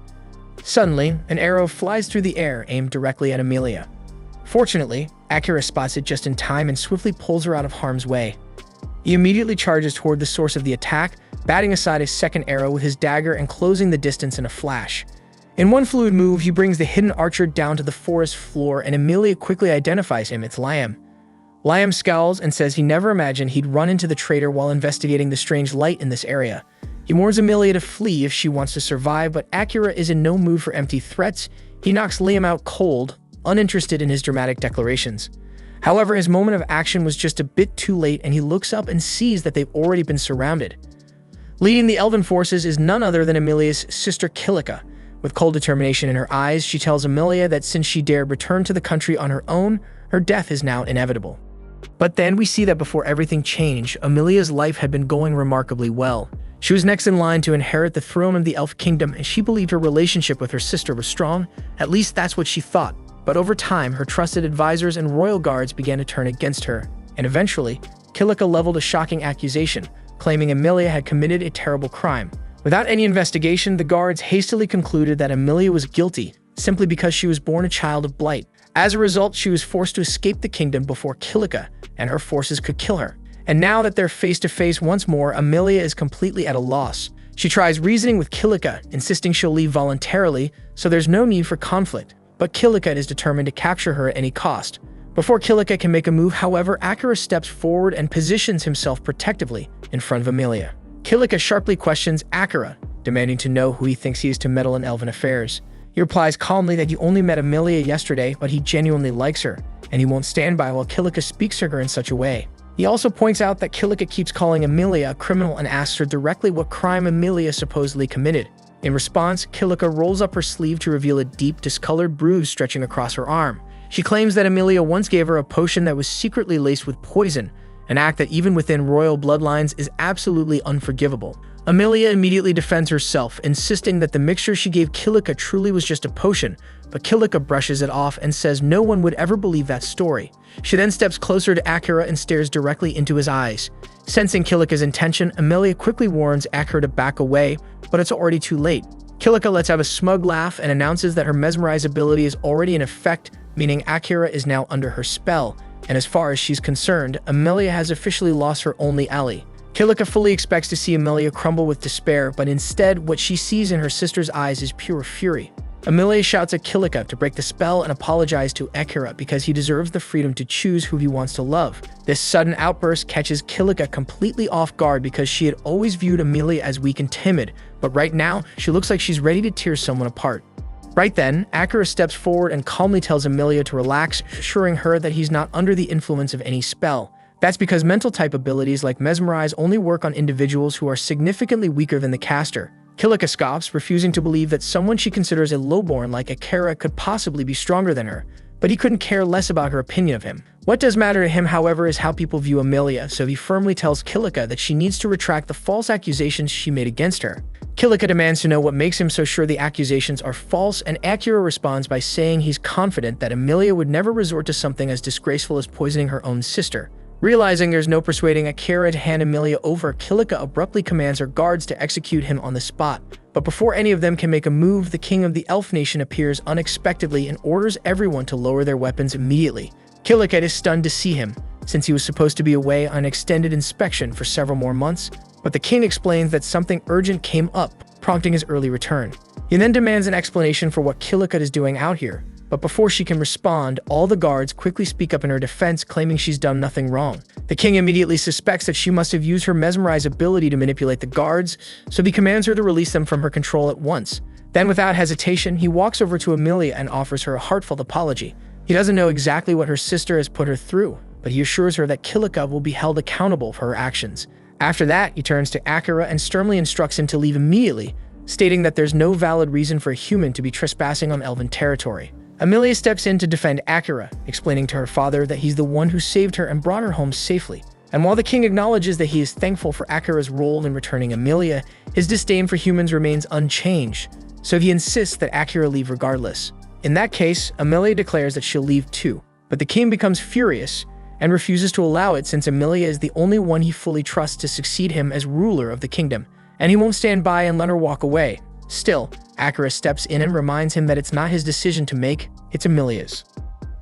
Suddenly, an arrow flies through the air, aimed directly at Amelia. Fortunately, Akira spots it just in time and swiftly pulls her out of harm's way. He immediately charges toward the source of the attack, batting aside his second arrow with his dagger and closing the distance in a flash. In one fluid move, he brings the hidden archer down to the forest floor, and Amelia quickly identifies him. It's Liam. Liam scowls and says he never imagined he'd run into the traitor while investigating the strange light in this area. He warns Amelia to flee if she wants to survive, but Akira is in no mood for empty threats. He knocks Liam out cold, uninterested in his dramatic declarations. However, his moment of action was just a bit too late, and he looks up and sees that they've already been surrounded. Leading the elven forces is none other than Amelia's sister Kilika. With cold determination in her eyes, she tells Amelia that since she dared return to the country on her own, her death is now inevitable. But then we see that before everything changed, Amelia's life had been going remarkably well. She was next in line to inherit the throne of the Elf Kingdom, and she believed her relationship with her sister was strong. At least that's what she thought. But over time, her trusted advisors and royal guards began to turn against her, and eventually, Kilika leveled a shocking accusation, claiming Amelia had committed a terrible crime. Without any investigation, the guards hastily concluded that Amelia was guilty, simply because she was born a child of blight. As a result, she was forced to escape the kingdom before Kilika and her forces could kill her. And now that they're face to face once more, Amelia is completely at a loss. She tries reasoning with Kilika, insisting she'll leave voluntarily, so there's no need for conflict. But Kilika is determined to capture her at any cost. Before Kilika can make a move, however, Akira steps forward and positions himself protectively in front of Amelia. Kilika sharply questions Akira, demanding to know who he thinks he is to meddle in elven affairs. He replies calmly that he only met Amelia yesterday, but he genuinely likes her, and he won't stand by while Kilika speaks to her in such a way. He also points out that Kilika keeps calling Amelia a criminal and asks her directly what crime Amelia supposedly committed. In response, Kilika rolls up her sleeve to reveal a deep, discolored bruise stretching across her arm. She claims that Amelia once gave her a potion that was secretly laced with poison, an act that even within royal bloodlines is absolutely unforgivable. Amelia immediately defends herself, insisting that the mixture she gave Kilika truly was just a potion, but Kilika brushes it off and says no one would ever believe that story. She then steps closer to Akira and stares directly into his eyes. Sensing Kilika's intention, Amelia quickly warns Akira to back away, but it's already too late. Kilika lets out a smug laugh and announces that her mesmerize ability is already in effect, meaning Akira is now under her spell, and as far as she's concerned, Amelia has officially lost her only ally. Kilika fully expects to see Amelia crumble with despair, but instead, what she sees in her sister's eyes is pure fury. Amelia shouts at Kilika to break the spell and apologize to Akira because he deserves the freedom to choose who he wants to love. This sudden outburst catches Kilika completely off guard because she had always viewed Amelia as weak and timid, but right now, she looks like she's ready to tear someone apart. Right then, Akira steps forward and calmly tells Amelia to relax, assuring her that he's not under the influence of any spell. That's because mental type abilities like mesmerize only work on individuals who are significantly weaker than the caster. Kilika scoffs, refusing to believe that someone she considers a lowborn like Akira could possibly be stronger than her, but he couldn't care less about her opinion of him. What does matter to him, however, is how people view Amelia, so he firmly tells Kilika that she needs to retract the false accusations she made against her. Kilika demands to know what makes him so sure the accusations are false, and Akira responds by saying he's confident that Amelia would never resort to something as disgraceful as poisoning her own sister. Realizing there's no persuading Akira to hand Amelia over, Kilika abruptly commands her guards to execute him on the spot. But before any of them can make a move, the king of the elf nation appears unexpectedly and orders everyone to lower their weapons immediately. Kilika is stunned to see him, since he was supposed to be away on an extended inspection for several more months, but the king explains that something urgent came up, prompting his early return. He then demands an explanation for what Kilika is doing out here, but before she can respond, all the guards quickly speak up in her defense, claiming she's done nothing wrong. The king immediately suspects that she must have used her mesmerize ability to manipulate the guards, so he commands her to release them from her control at once. Then, without hesitation, he walks over to Amelia and offers her a heartfelt apology. He doesn't know exactly what her sister has put her through, but he assures her that Kilika will be held accountable for her actions. After that, he turns to Akira and sternly instructs him to leave immediately, stating that there's no valid reason for a human to be trespassing on elven territory. Amelia steps in to defend Akira, explaining to her father that he's the one who saved her and brought her home safely. And while the king acknowledges that he is thankful for Akira's role in returning Amelia, his disdain for humans remains unchanged, so he insists that Akira leave regardless. In that case, Amelia declares that she'll leave too, but the king becomes furious and refuses to allow it since Amelia is the only one he fully trusts to succeed him as ruler of the kingdom, and he won't stand by and let her walk away. Still, Akira steps in and reminds him that it's not his decision to make, it's Amelia's.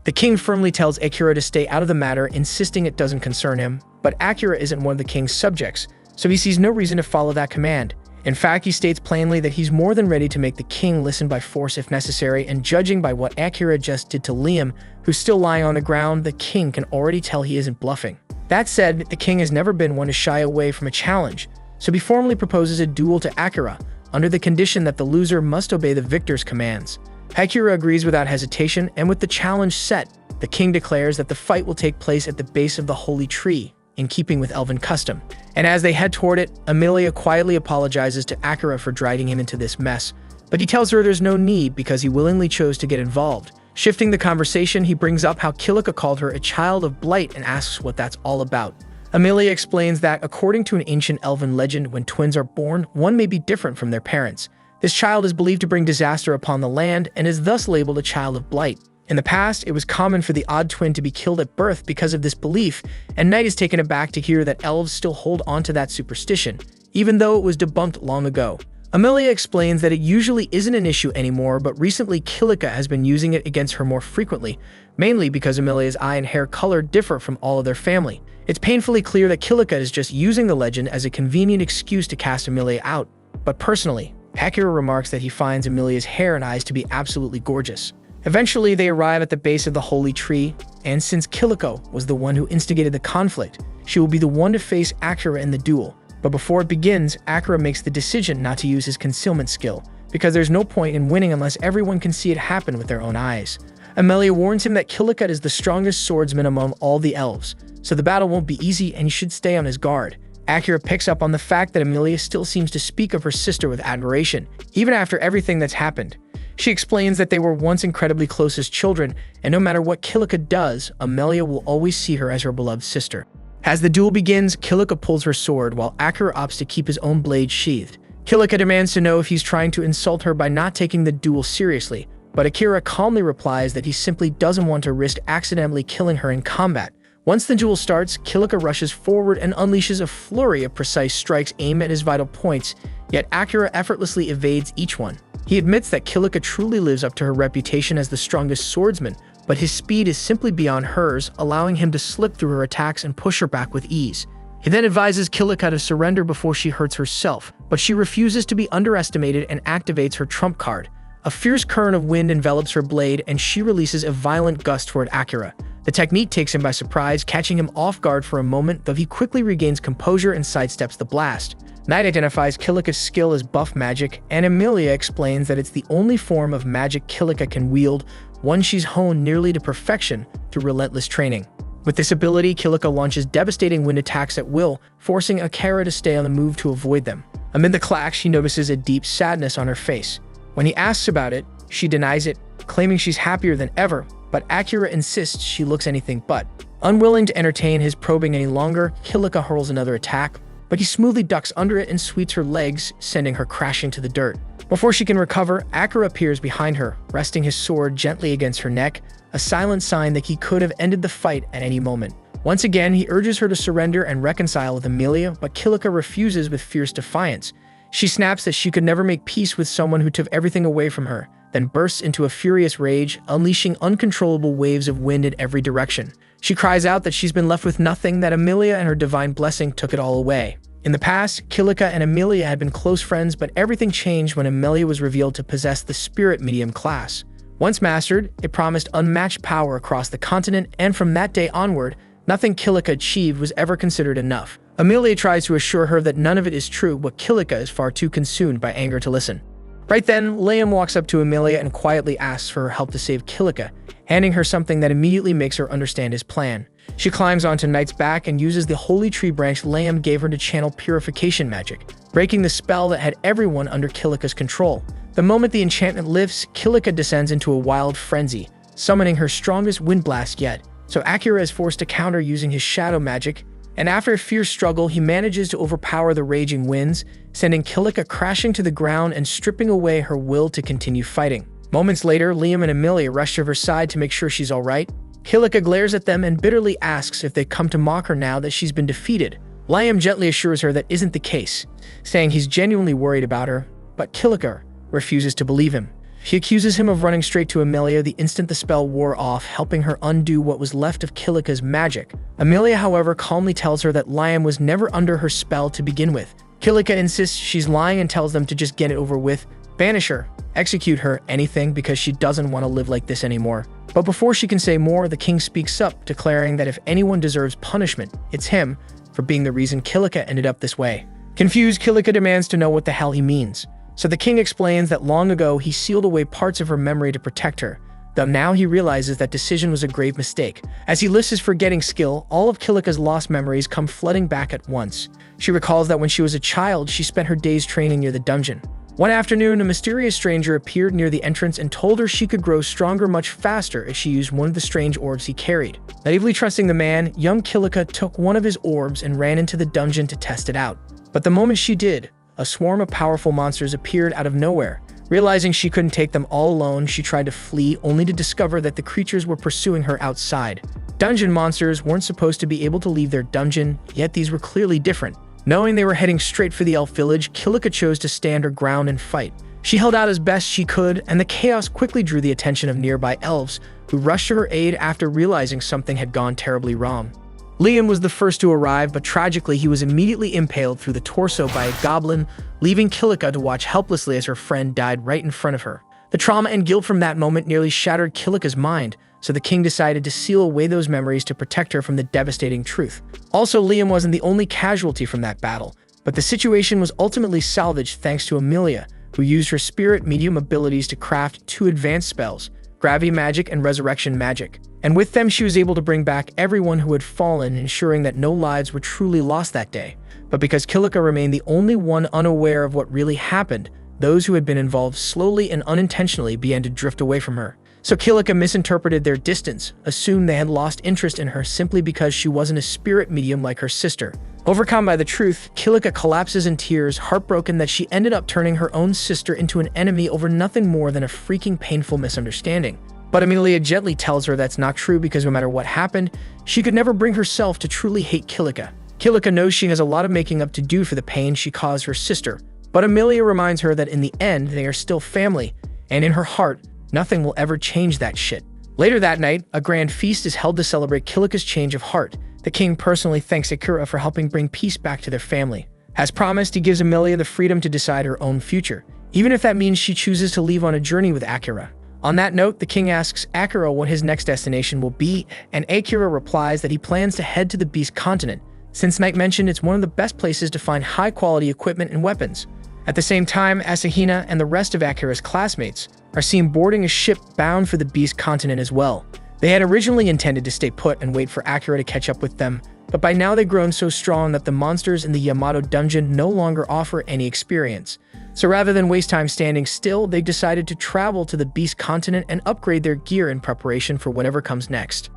The king firmly tells Akira to stay out of the matter, insisting it doesn't concern him, but Akira isn't one of the king's subjects, so he sees no reason to follow that command. In fact, he states plainly that he's more than ready to make the king listen by force if necessary, and judging by what Akira just did to Liam, who's still lying on the ground, the king can already tell he isn't bluffing. That said, the king has never been one to shy away from a challenge, so he formally proposes a duel to Akira, under the condition that the loser must obey the victor's commands. Akira agrees without hesitation, and with the challenge set, the king declares that the fight will take place at the base of the holy tree, in keeping with elven custom. And as they head toward it, Amelia quietly apologizes to Akira for dragging him into this mess, but he tells her there's no need because he willingly chose to get involved. Shifting the conversation, he brings up how Kilika called her a child of blight and asks what that's all about. Amelia explains that, according to an ancient elven legend, when twins are born, one may be different from their parents. This child is believed to bring disaster upon the land and is thus labeled a child of blight. In the past, it was common for the odd twin to be killed at birth because of this belief, and Knight is taken aback to hear that elves still hold on to that superstition, even though it was debunked long ago. Amelia explains that it usually isn't an issue anymore, but recently Kilika has been using it against her more frequently, mainly because Amelia's eye and hair color differ from all of their family. It's painfully clear that Kilika is just using the legend as a convenient excuse to cast Amelia out, but personally, Akira remarks that he finds Amelia's hair and eyes to be absolutely gorgeous. Eventually, they arrive at the base of the holy tree, and since Kilika was the one who instigated the conflict, she will be the one to face Akira in the duel. But before it begins, Akira makes the decision not to use his concealment skill, because there's no point in winning unless everyone can see it happen with their own eyes. Amelia warns him that Kilika is the strongest swordsman among all the elves, so the battle won't be easy and he should stay on his guard. Akira picks up on the fact that Amelia still seems to speak of her sister with admiration, even after everything that's happened. She explains that they were once incredibly close as children, and no matter what Kilika does, Amelia will always see her as her beloved sister. As the duel begins, Kilika pulls her sword while Akira opts to keep his own blade sheathed. Kilika demands to know if he's trying to insult her by not taking the duel seriously, but Akira calmly replies that he simply doesn't want to risk accidentally killing her in combat. Once the duel starts, Kilika rushes forward and unleashes a flurry of precise strikes aimed at his vital points, yet Akira effortlessly evades each one. He admits that Kilika truly lives up to her reputation as the strongest swordsman, but his speed is simply beyond hers, allowing him to slip through her attacks and push her back with ease. He then advises Kilika to surrender before she hurts herself, but she refuses to be underestimated and activates her trump card. A fierce current of wind envelops her blade, and she releases a violent gust toward Akira. The technique takes him by surprise, catching him off guard for a moment, though he quickly regains composure and sidesteps the blast. Knight identifies Kilika's skill as buff magic, and Amelia explains that it's the only form of magic Kilika can wield, one she's honed nearly to perfection through relentless training. With this ability, Kilika launches devastating wind attacks at will, forcing Akira to stay on the move to avoid them. Amid the clash, she notices a deep sadness on her face. When he asks about it, she denies it, claiming she's happier than ever, but Akira insists she looks anything but. Unwilling to entertain his probing any longer, Kilika hurls another attack, but he smoothly ducks under it and sweeps her legs, sending her crashing to the dirt. Before she can recover, Akira appears behind her, resting his sword gently against her neck, a silent sign that he could have ended the fight at any moment. Once again, he urges her to surrender and reconcile with Amelia, but Kilika refuses with fierce defiance. She snaps that she could never make peace with someone who took everything away from her, then bursts into a furious rage, unleashing uncontrollable waves of wind in every direction. She cries out that she's been left with nothing, that Amelia and her divine blessing took it all away. In the past, Kilika and Amelia had been close friends, but everything changed when Amelia was revealed to possess the spirit medium class. Once mastered, it promised unmatched power across the continent, and from that day onward, nothing Kilika achieved was ever considered enough. Amelia tries to assure her that none of it is true, but Kilika is far too consumed by anger to listen. Right then, Liam walks up to Amelia and quietly asks for her help to save Kilika, handing her something that immediately makes her understand his plan. She climbs onto Knight's back and uses the holy tree branch Liam gave her to channel purification magic, breaking the spell that had everyone under Kilika's control. The moment the enchantment lifts, Kilika descends into a wild frenzy, summoning her strongest wind blast yet. So Akira is forced to counter using his shadow magic, and after a fierce struggle, he manages to overpower the raging winds, sending Kilika crashing to the ground and stripping away her will to continue fighting. Moments later, Liam and Amelia rush to her side to make sure she's alright. Kilika glares at them and bitterly asks if they come to mock her now that she's been defeated. Liam gently assures her that isn't the case, saying he's genuinely worried about her, but Kilika refuses to believe him. She accuses him of running straight to Amelia the instant the spell wore off, helping her undo what was left of Kilika's magic. Amelia, however, calmly tells her that Liam was never under her spell to begin with. Kilika insists she's lying and tells them to just get it over with, banish her, execute her, anything, because she doesn't want to live like this anymore. But before she can say more, the king speaks up, declaring that if anyone deserves punishment, it's him, for being the reason Kilika ended up this way. Confused, Kilika demands to know what the hell he means. So the king explains that long ago he sealed away parts of her memory to protect her, though now he realizes that decision was a grave mistake. As he lists his forgetting skill, all of Kilika's lost memories come flooding back at once. She recalls that when she was a child, she spent her days training near the dungeon. One afternoon, a mysterious stranger appeared near the entrance and told her she could grow stronger much faster if she used one of the strange orbs he carried. Naively trusting the man, young Kilika took one of his orbs and ran into the dungeon to test it out. But the moment she did, a swarm of powerful monsters appeared out of nowhere. Realizing she couldn't take them all alone, she tried to flee, only to discover that the creatures were pursuing her outside. Dungeon monsters weren't supposed to be able to leave their dungeon, yet these were clearly different. Knowing they were heading straight for the elf village, Kilika chose to stand her ground and fight. She held out as best she could, and the chaos quickly drew the attention of nearby elves, who rushed to her aid after realizing something had gone terribly wrong. Liam was the first to arrive, but tragically he was immediately impaled through the torso by a goblin, leaving Kilika to watch helplessly as her friend died right in front of her. The trauma and guilt from that moment nearly shattered Kilika's mind, so the king decided to seal away those memories to protect her from the devastating truth. Also, Liam wasn't the only casualty from that battle, but the situation was ultimately salvaged thanks to Amelia, who used her spirit medium abilities to craft 2 advanced spells, gravity magic and resurrection magic. And with them, she was able to bring back everyone who had fallen, ensuring that no lives were truly lost that day. But because Kilika remained the only one unaware of what really happened, those who had been involved slowly and unintentionally began to drift away from her. So Kilika misinterpreted their distance, assumed they had lost interest in her simply because she wasn't a spirit medium like her sister. Overcome by the truth, Kilika collapses in tears, heartbroken that she ended up turning her own sister into an enemy over nothing more than a freaking painful misunderstanding. But Amelia gently tells her that's not true because no matter what happened, she could never bring herself to truly hate Kilika. Kilika knows she has a lot of making up to do for the pain she caused her sister, but Amelia reminds her that in the end, they are still family, and in her heart, nothing will ever change that shit. Later that night, a grand feast is held to celebrate Kilika's change of heart. The king personally thanks Akira for helping bring peace back to their family. As promised, he gives Amelia the freedom to decide her own future, even if that means she chooses to leave on a journey with Akira. On that note, the king asks Akira what his next destination will be, and Akira replies that he plans to head to the Beast Continent, since Mike mentioned it's one of the best places to find high-quality equipment and weapons. At the same time, Asahina and the rest of Akira's classmates are seen boarding a ship bound for the Beast Continent as well. They had originally intended to stay put and wait for Akira to catch up with them, but by now they've grown so strong that the monsters in the Yamato dungeon no longer offer any experience. So rather than waste time standing still, they decided to travel to the Beast Continent and upgrade their gear in preparation for whatever comes next.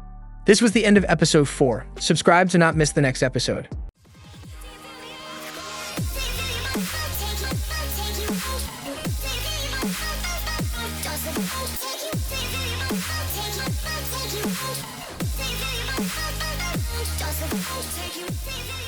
This was the end of episode 4. Subscribe to not miss the next episode. Take you.